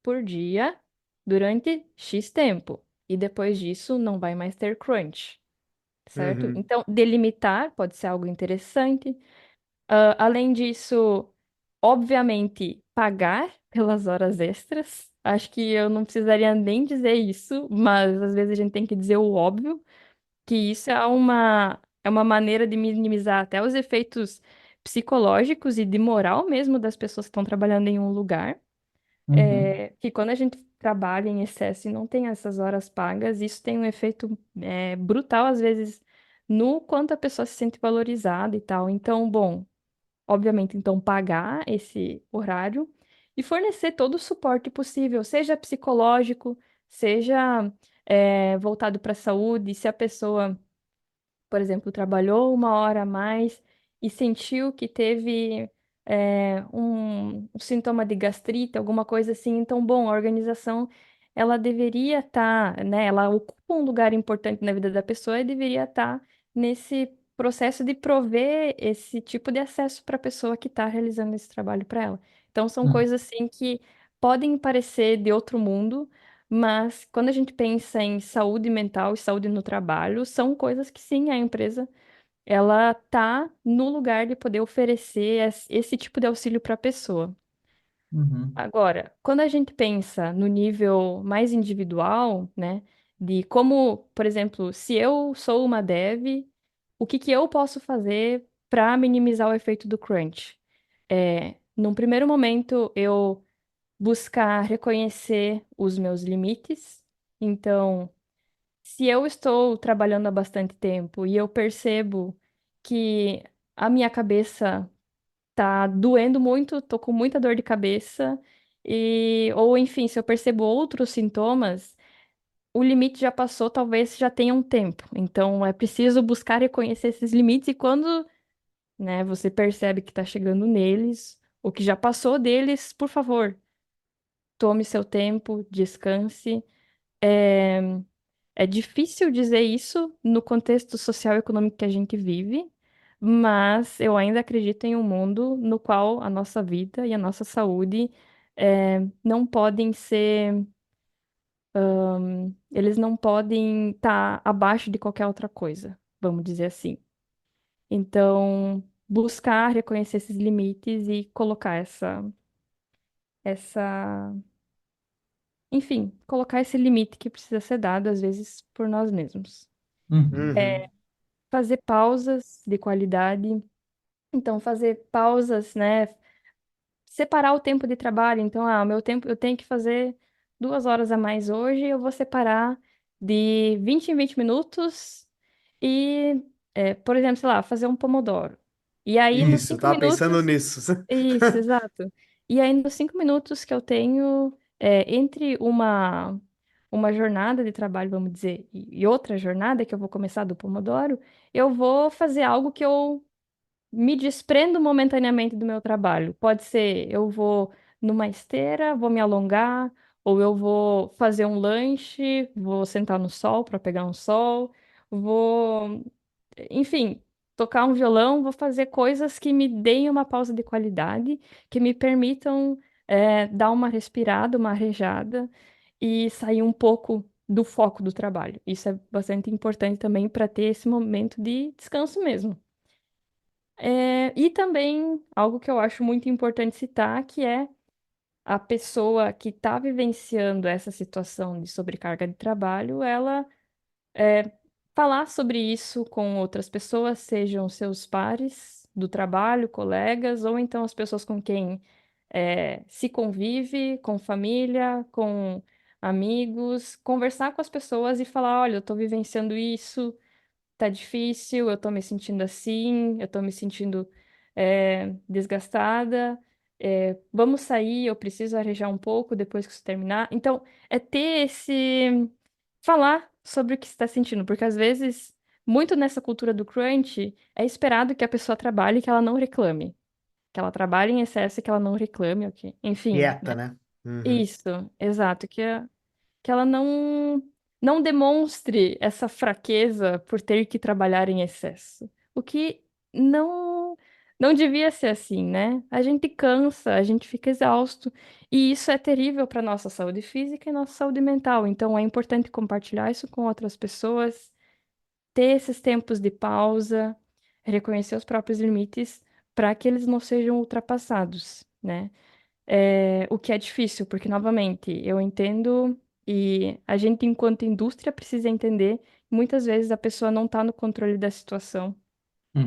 por dia durante X tempo. E depois disso não vai mais ter crunch, certo? Uhum, Então, delimitar pode ser algo interessante. Além disso, obviamente, pagar pelas horas extras. Acho que eu não precisaria nem dizer isso, mas às vezes a gente tem que dizer o óbvio, que isso é uma maneira de minimizar até os efeitos psicológicos e de moral mesmo das pessoas que estão trabalhando em um lugar. uhum, Que quando a gente trabalha em excesso e não tem essas horas pagas, isso tem um efeito brutal, às vezes, no quanto a pessoa se sente valorizada e tal. Então, bom. Obviamente, então, pagar esse horário e fornecer todo o suporte possível, seja psicológico, seja voltado para a saúde. Se a pessoa, por exemplo, trabalhou 1 hora a mais e sentiu que teve um sintoma de gastrite, alguma coisa assim, então, bom, a organização ela deveria estar, né? Ela ocupa um lugar importante na vida da pessoa e deveria estar nesse processo de prover esse tipo de acesso para a pessoa que está realizando esse trabalho para ela. Então, são uhum, coisas assim que podem parecer de outro mundo, mas quando a gente pensa em saúde mental e saúde no trabalho, são coisas que sim, a empresa ela tá no lugar de poder oferecer esse tipo de auxílio para a pessoa. Uhum. Agora, quando a gente pensa no nível mais individual, né, de como, por exemplo, se eu sou uma dev, o que que eu posso fazer para minimizar o efeito do crunch? Num primeiro momento, eu buscar reconhecer os meus limites. Então, se eu estou trabalhando há bastante tempo e eu percebo que a minha cabeça tá doendo muito, tô com muita dor de cabeça, ou enfim, se eu percebo outros sintomas, o limite já passou, talvez já tenha um tempo. Então é preciso buscar reconhecer esses limites e quando, né, você percebe que tá chegando neles, ou que já passou deles, por favor, tome seu tempo, descanse. É, É difícil dizer isso no contexto social e econômico que a gente vive, mas eu ainda acredito em um mundo no qual a nossa vida e a nossa saúde não podem ser, eles não podem estar abaixo de qualquer outra coisa, vamos dizer assim. Então, buscar reconhecer esses limites e colocar essa, enfim, colocar esse limite que precisa ser dado, às vezes, por nós mesmos. Uhum. Uhum. Fazer pausas de qualidade. Então, fazer pausas, né? Separar o tempo de trabalho. Então, o meu tempo, eu tenho que fazer 2 horas a mais hoje, eu vou separar de 20 em 20 minutos e, por exemplo, sei lá, fazer um pomodoro. E aí, nos Isso, eu cinco tava pensando minutos, nisso. isso, exato. E aí, nos 5 minutos que eu tenho, entre uma jornada de trabalho, vamos dizer, e outra jornada que eu vou começar do pomodoro, eu vou fazer algo que eu me desprendo momentaneamente do meu trabalho. Pode ser, eu vou numa esteira, vou me alongar, ou eu vou fazer um lanche, vou sentar no sol para pegar um sol, vou, enfim, tocar um violão, vou fazer coisas que me deem uma pausa de qualidade, que me permitam, dar uma respirada, uma arejada e sair um pouco do foco do trabalho. Isso é bastante importante também para ter esse momento de descanso mesmo. E também algo que eu acho muito importante citar, que é a pessoa que está vivenciando essa situação de sobrecarga de trabalho, ela falar sobre isso com outras pessoas, sejam seus pares do trabalho, colegas, ou então as pessoas com quem se convive, com família, com amigos, conversar com as pessoas e falar, olha, eu estou vivenciando isso, tá difícil, eu tô me sentindo assim, eu tô me sentindo desgastada. Vamos sair, eu preciso arejar um pouco depois que isso terminar. Então, é ter esse. Falar sobre o que está sentindo, porque às vezes, muito nessa cultura do crunch, é esperado que a pessoa trabalhe e que ela não reclame. Que ela trabalhe em excesso e que ela não reclame, ok? Enfim, Quieta, né? Uhum. isso, exato, que ela não demonstre essa fraqueza por ter que trabalhar em excesso. O que não não devia ser assim, né? A gente cansa, a gente fica exausto, e isso é terrível para nossa saúde física e nossa saúde mental. Então é importante compartilhar isso com outras pessoas, ter esses tempos de pausa, reconhecer os próprios limites para que eles não sejam ultrapassados, né? O que é difícil, porque, novamente, eu entendo e a gente, enquanto indústria, precisa entender. Muitas vezes a pessoa não está no controle da situação,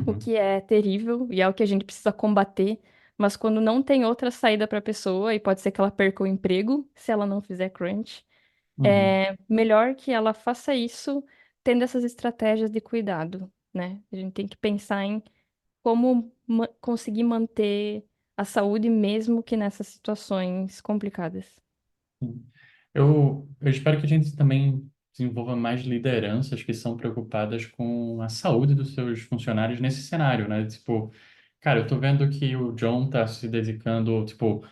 o Uhum. que é terrível e é o que a gente precisa combater. Mas quando não tem outra saída para a pessoa, e pode ser que ela perca o emprego se ela não fizer crunch, Uhum. é melhor que ela faça isso tendo essas estratégias de cuidado, né? A gente tem que pensar em como conseguir manter a saúde mesmo que nessas situações complicadas. Sim. Eu espero que a gente também desenvolva mais lideranças que são preocupadas com a saúde dos seus funcionários nesse cenário, né? Tipo, cara, eu tô vendo que o John tá se dedicando, tipo,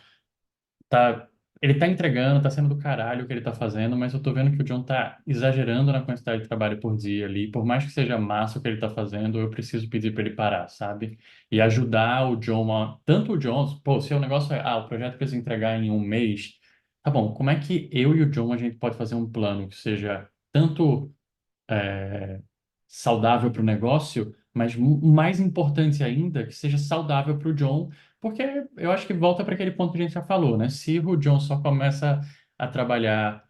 tá, ele tá entregando, tá sendo do caralho o que ele tá fazendo, mas eu tô vendo que o John tá exagerando na quantidade de trabalho por dia ali. Por mais que seja massa o que ele tá fazendo, eu preciso pedir para ele parar, sabe? E ajudar o John, tanto o John, pô, se o negócio é, o projeto precisa entregar em um mês, tá bom, como é que eu e o John a gente pode fazer um plano que seja tanto saudável para o negócio, mas mais importante ainda, que seja saudável para o John, porque eu acho que volta para aquele ponto que a gente já falou, né? Se o John só começa a trabalhar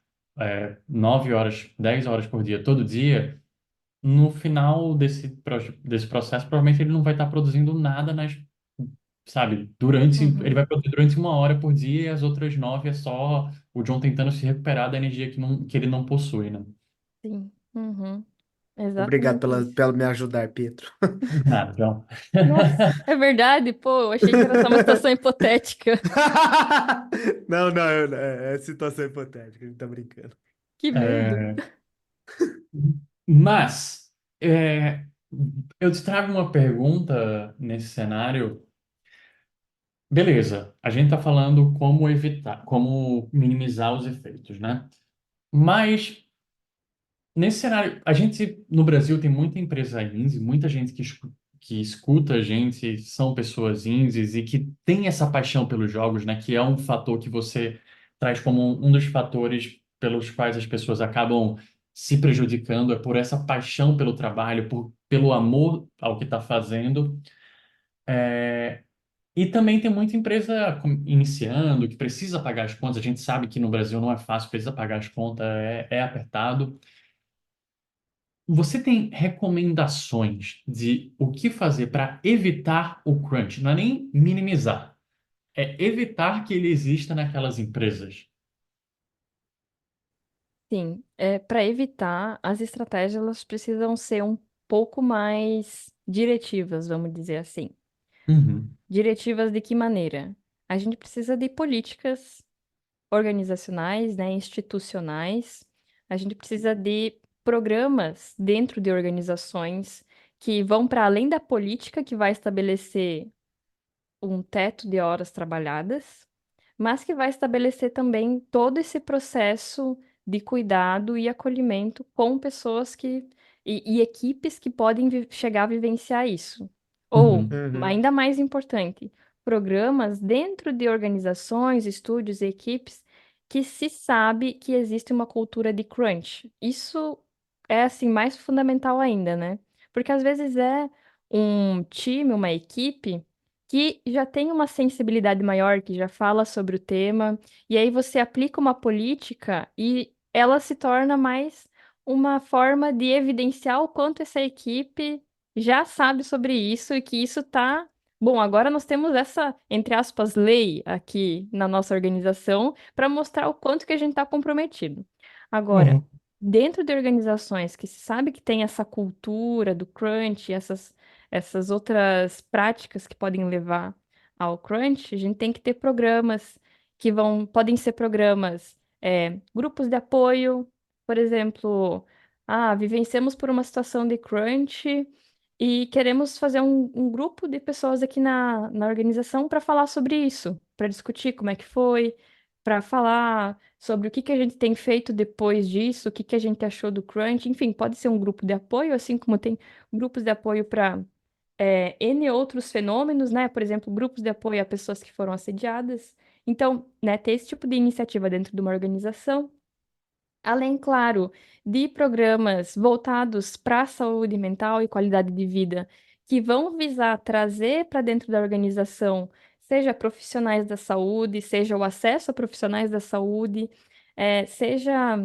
9 horas, 10 horas por dia, todo dia, no final desse processo, provavelmente ele não vai estar produzindo nada sabe, ele Uhum. vai produzir durante 1 hora por dia e as outras 9 é só o John tentando se recuperar da energia que ele não possui, né? Sim. Uhum. Obrigado Exatamente pela, isso. pela me ajudar, Pietro. Nada, John. Nossa, é verdade? Pô, eu achei que era só uma situação hipotética. Não, não, é situação hipotética, a gente tá brincando. Que medo. É, mas eu te trago uma pergunta nesse cenário. Beleza, a gente está falando como evitar, como minimizar os efeitos, né? Mas nesse cenário, a gente no Brasil tem muita empresa indie, muita gente que escuta a gente, são pessoas indies e que tem essa paixão pelos jogos, né? Que é um fator que você traz como um dos fatores pelos quais as pessoas acabam se prejudicando, é por essa paixão pelo trabalho, pelo amor ao que está fazendo. E também tem muita empresa iniciando, que precisa pagar as contas. A gente sabe que no Brasil não é fácil, precisa pagar as contas, é apertado. Você tem recomendações de o que fazer para evitar o crunch? Não é nem minimizar, é evitar que ele exista naquelas empresas. Sim, para evitar, as estratégias elas precisam ser um pouco mais diretivas, vamos dizer assim. Uhum, Diretivas de que maneira? A gente precisa de políticas organizacionais, né, institucionais. A gente precisa de programas dentro de organizações que vão para além da política que vai estabelecer um teto de horas trabalhadas, mas que vai estabelecer também todo esse processo de cuidado e acolhimento com pessoas e equipes que podem chegar a vivenciar isso. Ou, uhum, Uhum, ainda mais importante, programas dentro de organizações, estúdios e equipes que se sabe que existe uma cultura de crunch. Isso é assim mais fundamental ainda, né? Porque às vezes é um time, uma equipe que já tem uma sensibilidade maior, que já fala sobre o tema, e aí você aplica uma política e ela se torna mais uma forma de evidenciar o quanto essa equipe já sabe sobre isso e que isso tá. Bom, agora nós temos essa, entre aspas, lei aqui na nossa organização para mostrar o quanto que a gente está comprometido. Agora, uhum, dentro de organizações que se sabe que tem essa cultura do crunch, essas outras práticas que podem levar ao crunch, a gente tem que ter programas podem ser programas, grupos de apoio, por exemplo, vivenciamos por uma situação de crunch e queremos fazer um grupo de pessoas aqui na organização para falar sobre isso, para discutir como é que foi, para falar sobre o que que a gente tem feito depois disso, o que que a gente achou do crunch, enfim, pode ser um grupo de apoio, assim como tem grupos de apoio para N outros fenômenos, né? Por exemplo, grupos de apoio a pessoas que foram assediadas. Então, né, ter esse tipo de iniciativa dentro de uma organização, além, claro, de programas voltados para a saúde mental e qualidade de vida, que vão visar trazer para dentro da organização, seja profissionais da saúde, seja o acesso a profissionais da saúde, seja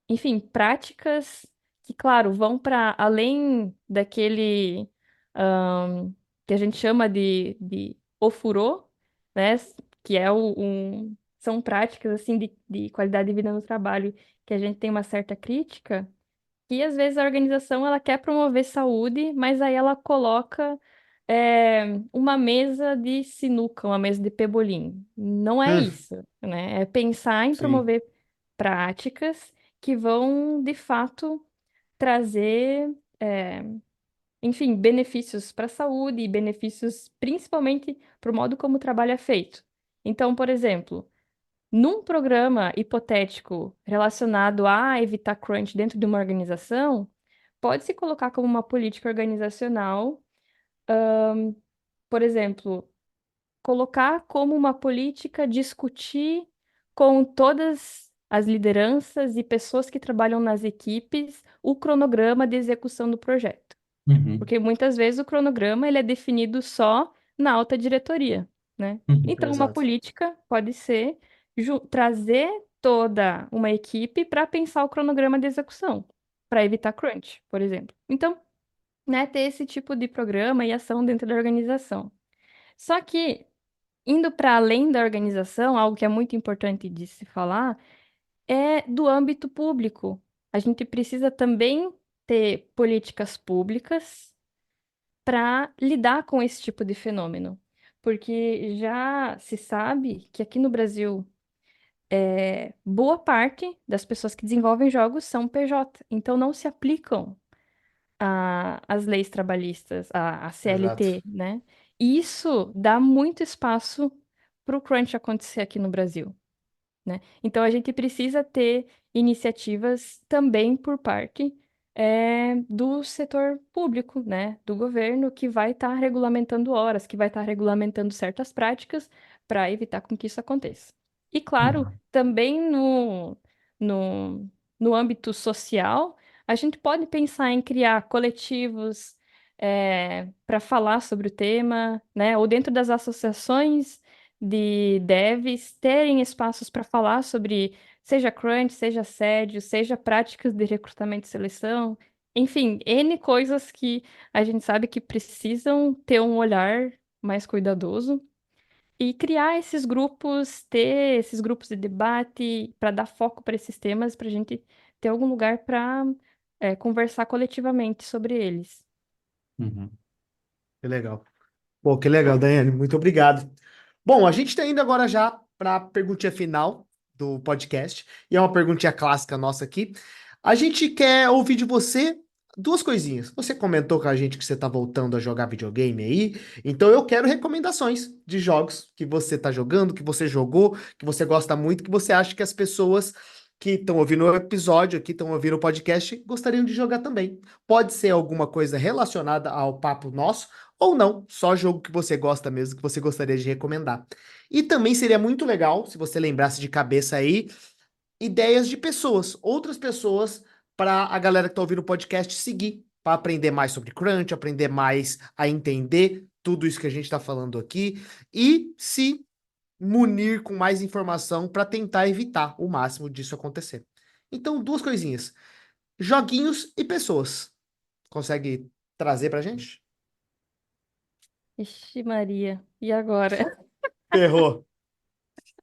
enfim, práticas que, claro, vão para além daquele que a gente chama de ofurô, né? Que é são práticas assim de qualidade de vida no trabalho que a gente tem uma certa crítica, que às vezes a organização ela quer promover saúde, mas aí ela coloca uma mesa de sinuca, uma mesa de pebolim. Não é hum, isso, né? É pensar em sim. promover práticas que vão, de fato, trazer, enfim, benefícios para a saúde e benefícios principalmente para o modo como o trabalho é feito. Então, por exemplo, num programa hipotético relacionado a evitar crunch dentro de uma organização, pode-se colocar como uma política organizacional, por exemplo, colocar como uma política discutir com todas as lideranças e pessoas que trabalham nas equipes o cronograma de execução do projeto. Uhum. Porque muitas vezes o cronograma ele é definido só na alta diretoria, né? Uhum. Então, uma Exato. política pode ser trazer toda uma equipe para pensar o cronograma de execução, para evitar crunch, por exemplo. Então, né, ter esse tipo de programa e ação dentro da organização. Só que, indo para além da organização, algo que é muito importante de se falar é do âmbito público. A gente precisa também ter políticas públicas para lidar com esse tipo de fenômeno. Porque já se sabe que aqui no Brasil, boa parte das pessoas que desenvolvem jogos são PJ, então não se aplicam as leis trabalhistas, a Exato. CLT, né? E isso dá muito espaço para o crunch acontecer aqui no Brasil, né? Então a gente precisa ter iniciativas também por parte do setor público, né? Do governo, que vai estar regulamentando horas, que vai estar regulamentando certas práticas para evitar com que isso aconteça. E claro, Uhum. também no, no âmbito social, a gente pode pensar em criar coletivos para falar sobre o tema, né? Ou dentro das associações de devs terem espaços para falar sobre, seja crunch, seja assédio, seja práticas de recrutamento e seleção, enfim, N coisas que a gente sabe que precisam ter um olhar mais cuidadoso e criar esses grupos, ter esses grupos de debate para dar foco para esses temas, para a gente ter algum lugar para conversar coletivamente sobre eles. Uhum. Que legal. Pô, que legal, Daiane. Muito obrigado. Bom, a gente está indo agora já para a perguntinha final do podcast. E é uma perguntinha clássica nossa aqui. A gente quer ouvir de você duas coisinhas. Você comentou com a gente que você está voltando a jogar videogame aí. Então eu quero recomendações de jogos que você está jogando, que você jogou, que você gosta muito, que você acha que as pessoas que estão ouvindo o episódio aqui, estão ouvindo o podcast, gostariam de jogar também. Pode ser alguma coisa relacionada ao papo nosso ou não, só jogo que você gosta mesmo, que você gostaria de recomendar. E também seria muito legal, se você lembrasse de cabeça aí, ideias de pessoas, outras pessoas, para a galera que está ouvindo o podcast seguir, para aprender mais sobre crunch, aprender mais a entender tudo isso que a gente está falando aqui e se munir com mais informação para tentar evitar o máximo disso acontecer. Então, duas coisinhas: joguinhos e pessoas. Consegue trazer pra gente? Ixi, Maria, e agora? Ferrou.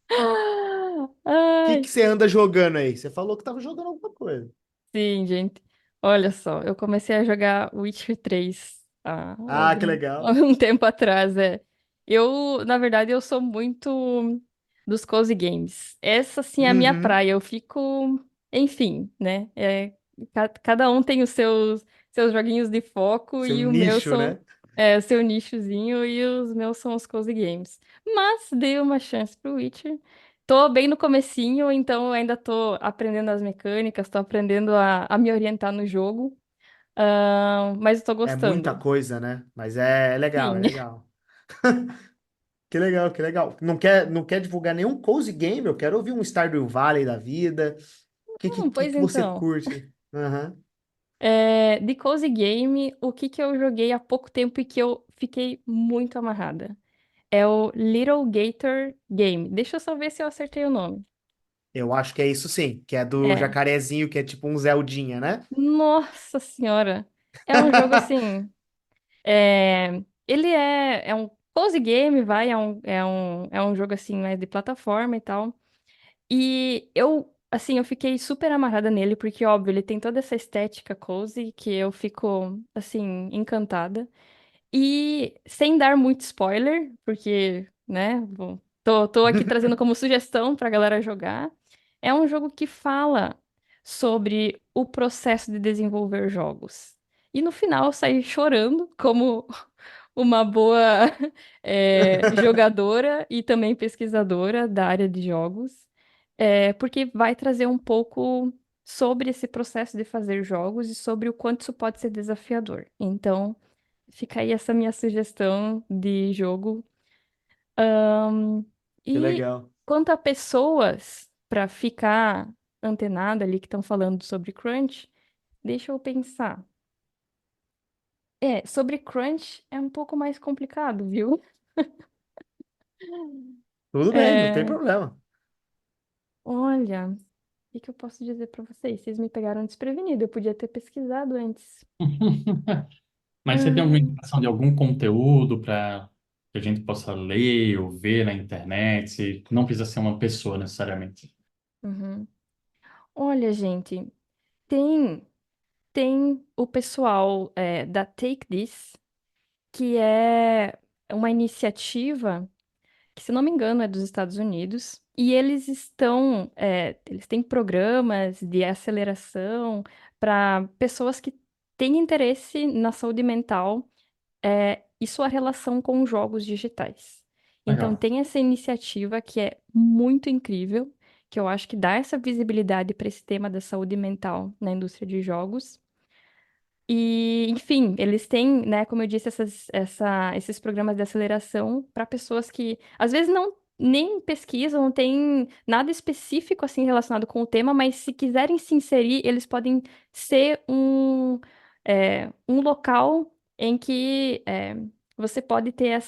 Que Ai, você anda jogando aí? Você falou que tava jogando alguma coisa. sim, gente. Olha só, eu comecei a jogar Witcher 3 há Ah, que legal. algum tempo atrás, é. Eu, na verdade, eu sou muito dos cozy games. Essa, sim, é a minha Uhum. praia. Eu fico, enfim, né? Cada um tem os seus joguinhos de foco Seu e o meu nicho, são né? o seu nichozinho e os meus são os cozy games. Mas dei uma chance pro Witcher. Tô bem no comecinho, então eu ainda tô aprendendo as mecânicas, tô aprendendo a me orientar no jogo. Mas eu tô É muita gostando. coisa, né? Mas é legal, é Sim. legal. Que legal, que legal. Não quer divulgar nenhum cozy game? Eu quero ouvir um Stardew Valley da vida. O que, que, que Pois que você então. curte? Aham. De cozy game, o que que eu joguei há pouco tempo e que eu fiquei muito amarrada? É o Little Gator Game. Deixa eu só ver se eu acertei o nome. Eu acho que é isso sim, que é do É. jacarezinho, que é tipo um Zeldinha, né? Nossa Senhora. É um jogo assim. Ele é um cozy game, vai. É um jogo assim, mais de plataforma e tal. E eu, assim, eu fiquei super amarrada nele, porque, óbvio, ele tem toda essa estética cozy que eu fico, assim, encantada. E sem dar muito spoiler, porque, né, tô aqui trazendo como sugestão pra galera jogar. É um jogo que fala sobre o processo de desenvolver jogos. E no final eu saí chorando, como uma boa jogadora e também pesquisadora da área de jogos, porque vai trazer um pouco sobre esse processo de fazer jogos e sobre o quanto isso pode ser desafiador. Então, fica aí essa minha sugestão de jogo. Que E legal. quanto a pessoas, para ficar antenada ali que estão falando sobre crunch, deixa eu pensar. Sobre crunch é um pouco mais complicado, viu? Tudo bem, não tem É, problema. olha, o que que eu posso dizer pra vocês? Vocês me pegaram desprevenido, eu podia ter pesquisado antes. Mas você tem alguma Hum, indicação de algum conteúdo para que a gente possa ler ou ver na internet? Não precisa ser uma pessoa necessariamente. uhum. Olha, gente, tem, tem o pessoal da Take This, que é uma iniciativa que, se não me engano, é dos Estados Unidos, e eles têm programas de aceleração para pessoas que têm interesse na saúde mental, e sua relação com jogos digitais. Então, Legal. tem essa iniciativa que é muito incrível, que eu acho que dá essa visibilidade para esse tema da saúde mental na indústria de jogos. E, enfim, eles têm, né, como eu disse, esses programas de aceleração para pessoas que às vezes não nem pesquisam, não tem nada específico assim relacionado com o tema, mas se quiserem se inserir, eles podem ser um local em que você pode ter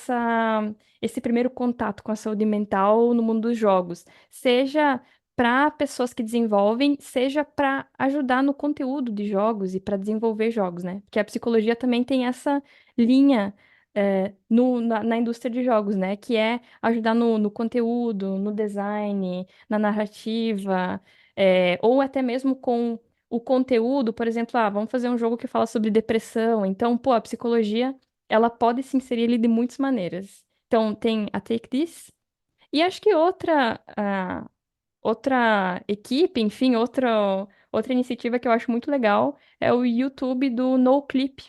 esse primeiro contato com a saúde mental no mundo dos jogos, seja para pessoas que desenvolvem, seja para ajudar no conteúdo de jogos e para desenvolver jogos, né? Porque a psicologia também tem essa linha na indústria de jogos, né? Que é ajudar no conteúdo, no design, na narrativa, ou até mesmo com o conteúdo, por exemplo, vamos fazer um jogo que fala sobre depressão. Então, pô, a psicologia, ela pode se inserir ali de muitas maneiras. Então, tem a Take This, e acho que outra equipe, enfim, outra iniciativa que eu acho muito legal é o YouTube do NoClip,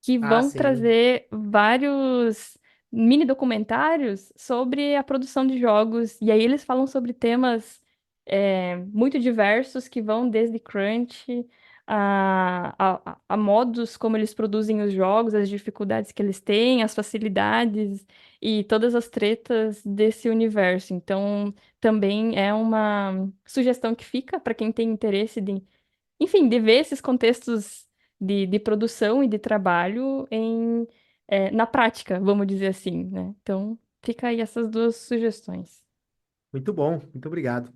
que Ah, vão sim. trazer vários mini documentários sobre a produção de jogos. E aí eles falam sobre temas muito diversos que vão desde crunch a modos como eles produzem os jogos, as dificuldades que eles têm, as facilidades e todas as tretas desse universo. Então, também é uma sugestão que fica para quem tem interesse enfim, de ver esses contextos de produção e de trabalho na prática, vamos dizer assim, né? Então, fica aí essas duas sugestões. Muito bom, muito obrigado.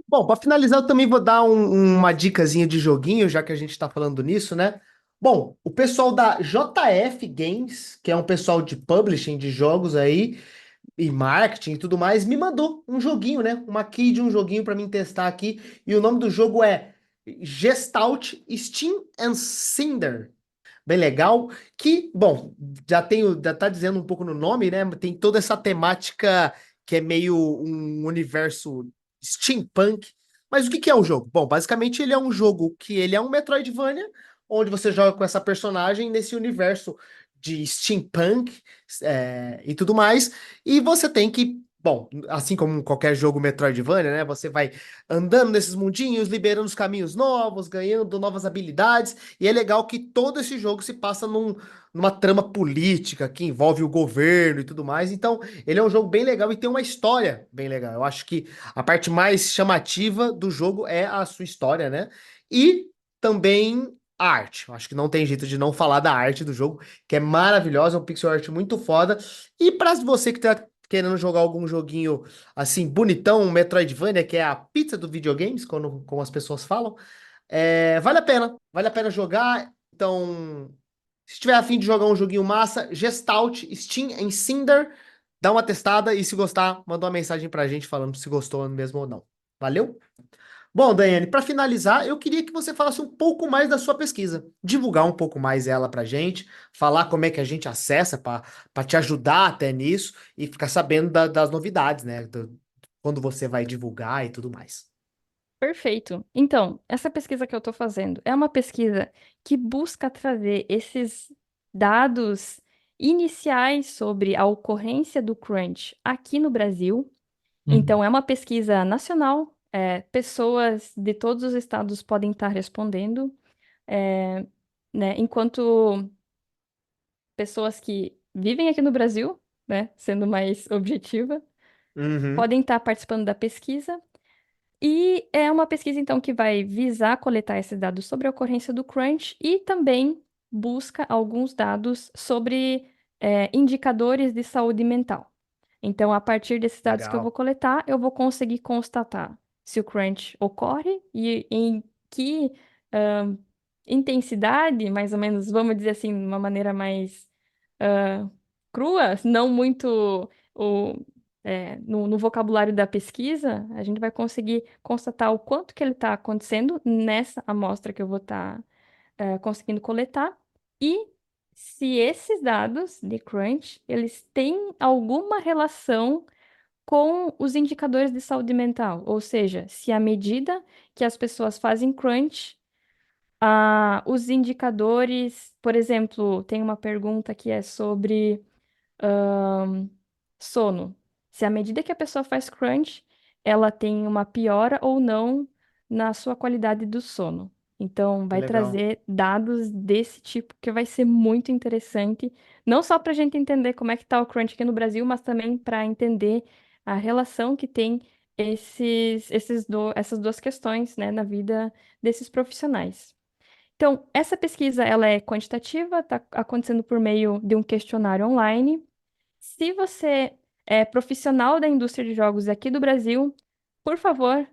Bom, para finalizar, eu também vou dar uma dicasinha de joguinho, já que a gente está falando nisso, né? Bom, o pessoal da JF Games, que é um pessoal de publishing de jogos aí, e marketing e tudo mais, me mandou um joguinho, né? Uma key de um joguinho para mim testar aqui. E o nome do jogo é Gestalt Steam and Cinder. Bem legal. Que, bom, já tá dizendo um pouco no nome, né? Tem toda essa temática que é meio um universo steampunk. Mas o que que é o jogo? Bom, basicamente ele é um jogo que ele é um Metroidvania, onde você joga com essa personagem nesse universo de steampunk e tudo mais. E você tem que, bom, assim como qualquer jogo Metroidvania, né? Você vai andando nesses mundinhos, liberando os caminhos novos, ganhando novas habilidades. E é legal que todo esse jogo se passa numa trama política que envolve o governo e tudo mais. Então, ele é um jogo bem legal e tem uma história bem legal. Eu acho que a parte mais chamativa do jogo é a sua história, né? E também a arte. Eu acho que não tem jeito de não falar da arte do jogo, que é maravilhosa, é um pixel art muito foda. E para você que tá querendo jogar algum joguinho assim, bonitão, um Metroidvania, que é a pizza do videogames, como as pessoas falam, vale a pena jogar. Então, se tiver a fim de jogar um joguinho massa, Gestalt, Steam em Cinder, dá uma testada e se gostar, manda uma mensagem pra gente falando se gostou mesmo ou não. Valeu? Bom, Daiane, para finalizar, eu queria que você falasse um pouco mais da sua pesquisa, divulgar um pouco mais ela pra gente, falar como é que a gente acessa para te ajudar até nisso e ficar sabendo das novidades, né? Quando você vai divulgar e tudo mais. Perfeito. Então, essa pesquisa que eu estou fazendo é uma pesquisa que busca trazer esses dados iniciais sobre a ocorrência do crunch aqui no Brasil. Uhum. Então, é uma pesquisa nacional, pessoas de todos os estados podem estar respondendo, é, né, enquanto pessoas que vivem aqui no Brasil, né, sendo mais objetiva, Uhum, podem estar participando da pesquisa. E é uma pesquisa, então, que vai visar coletar esses dados sobre a ocorrência do crunch e também busca alguns dados sobre indicadores de saúde mental. Então, a partir desses dados que eu vou Legal. coletar, eu vou conseguir constatar se o crunch ocorre e em que ah, intensidade, mais ou menos, vamos dizer assim, de uma maneira mais ah, crua, não muito no vocabulário da pesquisa, a gente vai conseguir constatar o quanto que ele está acontecendo nessa amostra que eu vou estar conseguindo coletar e se esses dados de crunch, eles têm alguma relação com os indicadores de saúde mental, ou seja, se à medida que as pessoas fazem crunch, os indicadores, por exemplo, tem uma pergunta que é sobre ahn, sono. Se à medida que a pessoa faz crunch, ela tem uma piora ou não na sua qualidade do sono. Então, Que vai legal. trazer dados desse tipo que vai ser muito interessante, não só para a gente entender como é que está o crunch aqui no Brasil, mas também para entender a relação que tem essas duas questões, né, na vida desses profissionais. Então, essa pesquisa ela é quantitativa, está acontecendo por meio de um questionário online. Se você é profissional da indústria de jogos aqui do Brasil, por favor,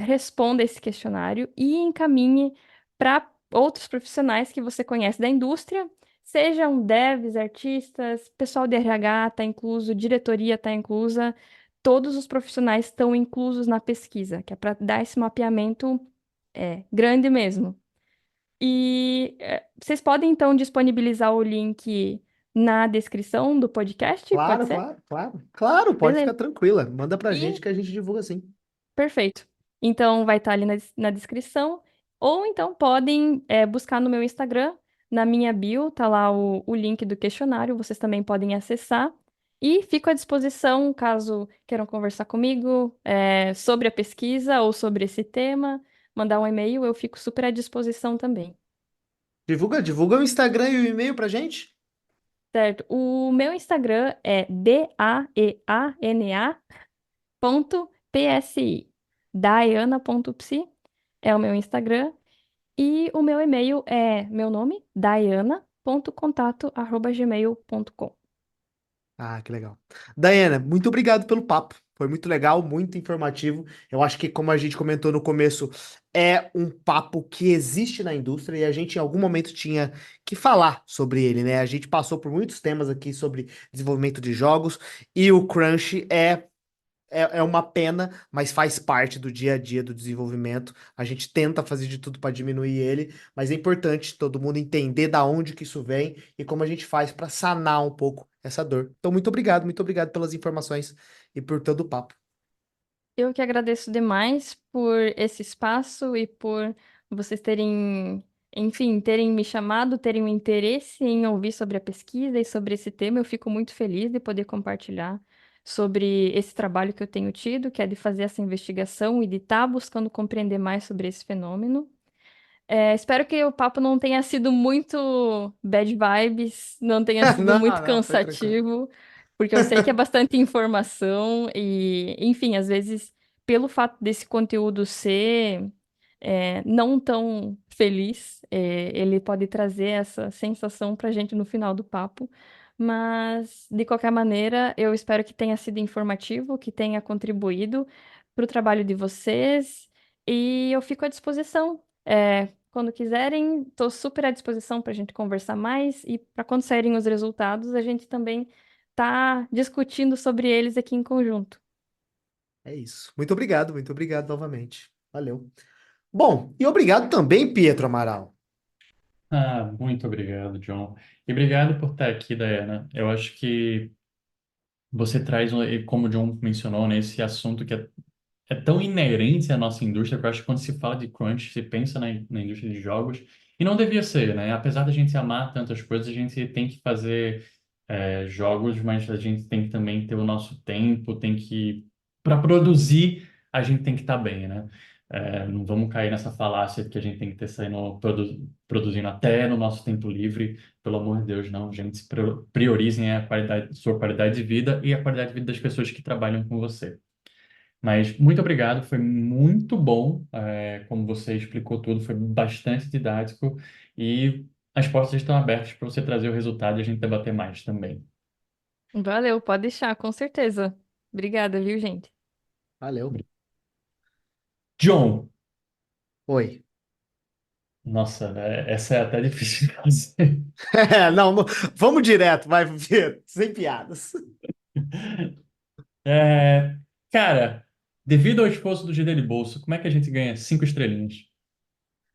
responda esse questionário e encaminhe para outros profissionais que você conhece da indústria, sejam devs, artistas, pessoal de RH está incluso, diretoria está inclusa, todos os profissionais estão inclusos na pesquisa, que é para dar esse mapeamento grande mesmo. E vocês podem então disponibilizar o link na descrição do podcast, pode Claro, ser? claro, claro. Claro, pode ficar Beleza. tranquila. Manda pra gente E que a gente divulga sim. perfeito. Então vai estar ali na descrição. Ou então podem buscar no meu Instagram, na minha bio, tá lá o link do questionário, vocês também podem acessar. E fico à disposição caso queiram conversar comigo sobre a pesquisa ou sobre esse tema, mandar um e-mail, eu fico super à disposição também. Divulga o Instagram e o e-mail pra gente. Certo. O meu Instagram é daeana.psi. Diana.psi é o meu Instagram. E o meu e-mail é meu nome, diana.contato@gmail.com. Ah, que legal. Daiana, muito obrigado pelo papo. Foi muito legal, muito informativo. Eu acho que, como a gente comentou no começo, é um papo que existe na indústria e a gente em algum momento tinha que falar sobre ele, né? A gente passou por muitos temas aqui sobre desenvolvimento de jogos e o crunch é uma pena, mas faz parte do dia a dia do desenvolvimento. A gente tenta fazer de tudo para diminuir ele, mas é importante todo mundo entender da onde que isso vem e como a gente faz para sanar um pouco essa dor. Então, muito obrigado pelas informações e por todo o papo. Eu que agradeço demais por esse espaço e por vocês terem, enfim, terem me chamado, terem um interesse em ouvir sobre a pesquisa e sobre esse tema. Eu fico muito feliz de poder compartilhar sobre esse trabalho que eu tenho tido, que é de fazer essa investigação e de estar buscando compreender mais sobre esse fenômeno. Espero que o papo não tenha sido muito bad vibes, não tenha sido Não, muito não, foi tranquilo. cansativo, porque eu sei que é bastante informação e, enfim, às vezes, pelo fato desse conteúdo ser não tão feliz, ele pode trazer essa sensação pra gente no final do papo. Mas, de qualquer maneira, eu espero que tenha sido informativo, que tenha contribuído para o trabalho de vocês e eu fico à disposição. Quando quiserem, estou super à disposição para a gente conversar mais e para quando saírem os resultados, a gente também tá discutindo sobre eles aqui em conjunto. É isso. Muito obrigado novamente. Valeu. Bom, e obrigado também, Pietro Amaral. Ah, muito obrigado, John. E obrigado por estar aqui, Diana. Eu acho que você traz, e como o John mencionou, né, esse assunto que é tão inerente à nossa indústria, que eu acho que quando se fala de crunch, se pensa na indústria de jogos, e não devia ser, né? Apesar da gente amar tantas coisas, a gente tem que fazer jogos, mas a gente tem que também ter o nosso tempo, tem que... Para produzir, a gente tem que estar bem, né? Não vamos cair nessa falácia de que a gente tem que ter saindo produzindo até no nosso tempo livre. Pelo amor de Deus, não, gente. Priorizem a qualidade, sua qualidade de vida e a qualidade de vida das pessoas que trabalham com você. Mas muito obrigado, foi muito bom, como você explicou tudo, foi bastante didático e as portas estão abertas para você trazer o resultado e a gente debater mais também. Valeu, pode deixar, com certeza. Obrigada, viu, gente? Valeu. John, Oi. nossa, essa é até difícil de fazer. Não, vamos direto, vai ver, sem piadas. É, cara, devido ao esforço do GD de bolso, como é que a gente ganha 5 estrelinhas?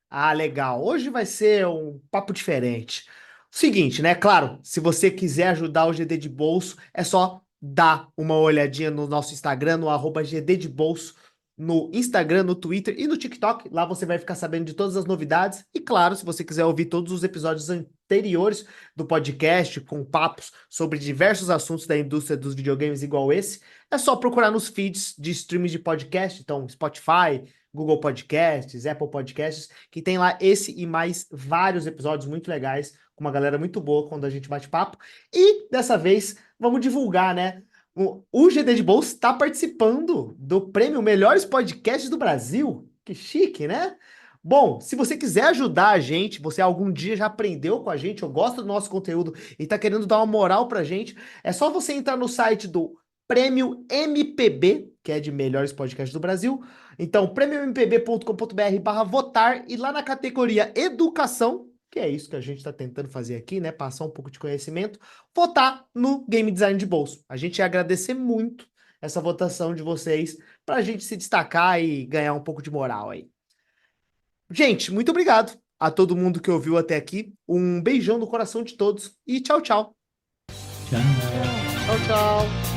Ah, legal. Hoje vai ser um papo diferente. Seguinte, né? Claro, se você quiser ajudar o GD de Bolso, é só dar uma olhadinha no nosso Instagram, no @GD de Bolso, no Instagram, no Twitter e no TikTok. Lá você vai ficar sabendo de todas as novidades. E claro, se você quiser ouvir todos os episódios anteriores do podcast, com papos sobre diversos assuntos da indústria dos videogames igual esse, é só procurar nos feeds de streams de podcast, então Spotify, Google Podcasts, Apple Podcasts, que tem lá esse e mais vários episódios muito legais, com uma galera muito boa quando a gente bate papo. E dessa vez, vamos divulgar, né? O GD de Bolsa está participando do prêmio Melhores Podcasts do Brasil. Que chique, né? Bom, se você quiser ajudar a gente, você algum dia já aprendeu com a gente, ou gosta do nosso conteúdo e está querendo dar uma moral pra gente, é só você entrar no site do Prêmio MPB, que é de Melhores Podcasts do Brasil. Então, prêmiompb.com.br/votar e lá na categoria Educação, que é isso que a gente está tentando fazer aqui, né? Passar um pouco de conhecimento, votar no Game Design de Bolso. A gente ia agradecer muito essa votação de vocês para a gente se destacar e ganhar um pouco de moral aí. Gente, muito obrigado a todo mundo que ouviu até aqui. Um beijão no coração de todos e tchau, tchau. Tchau. Tchau, tchau.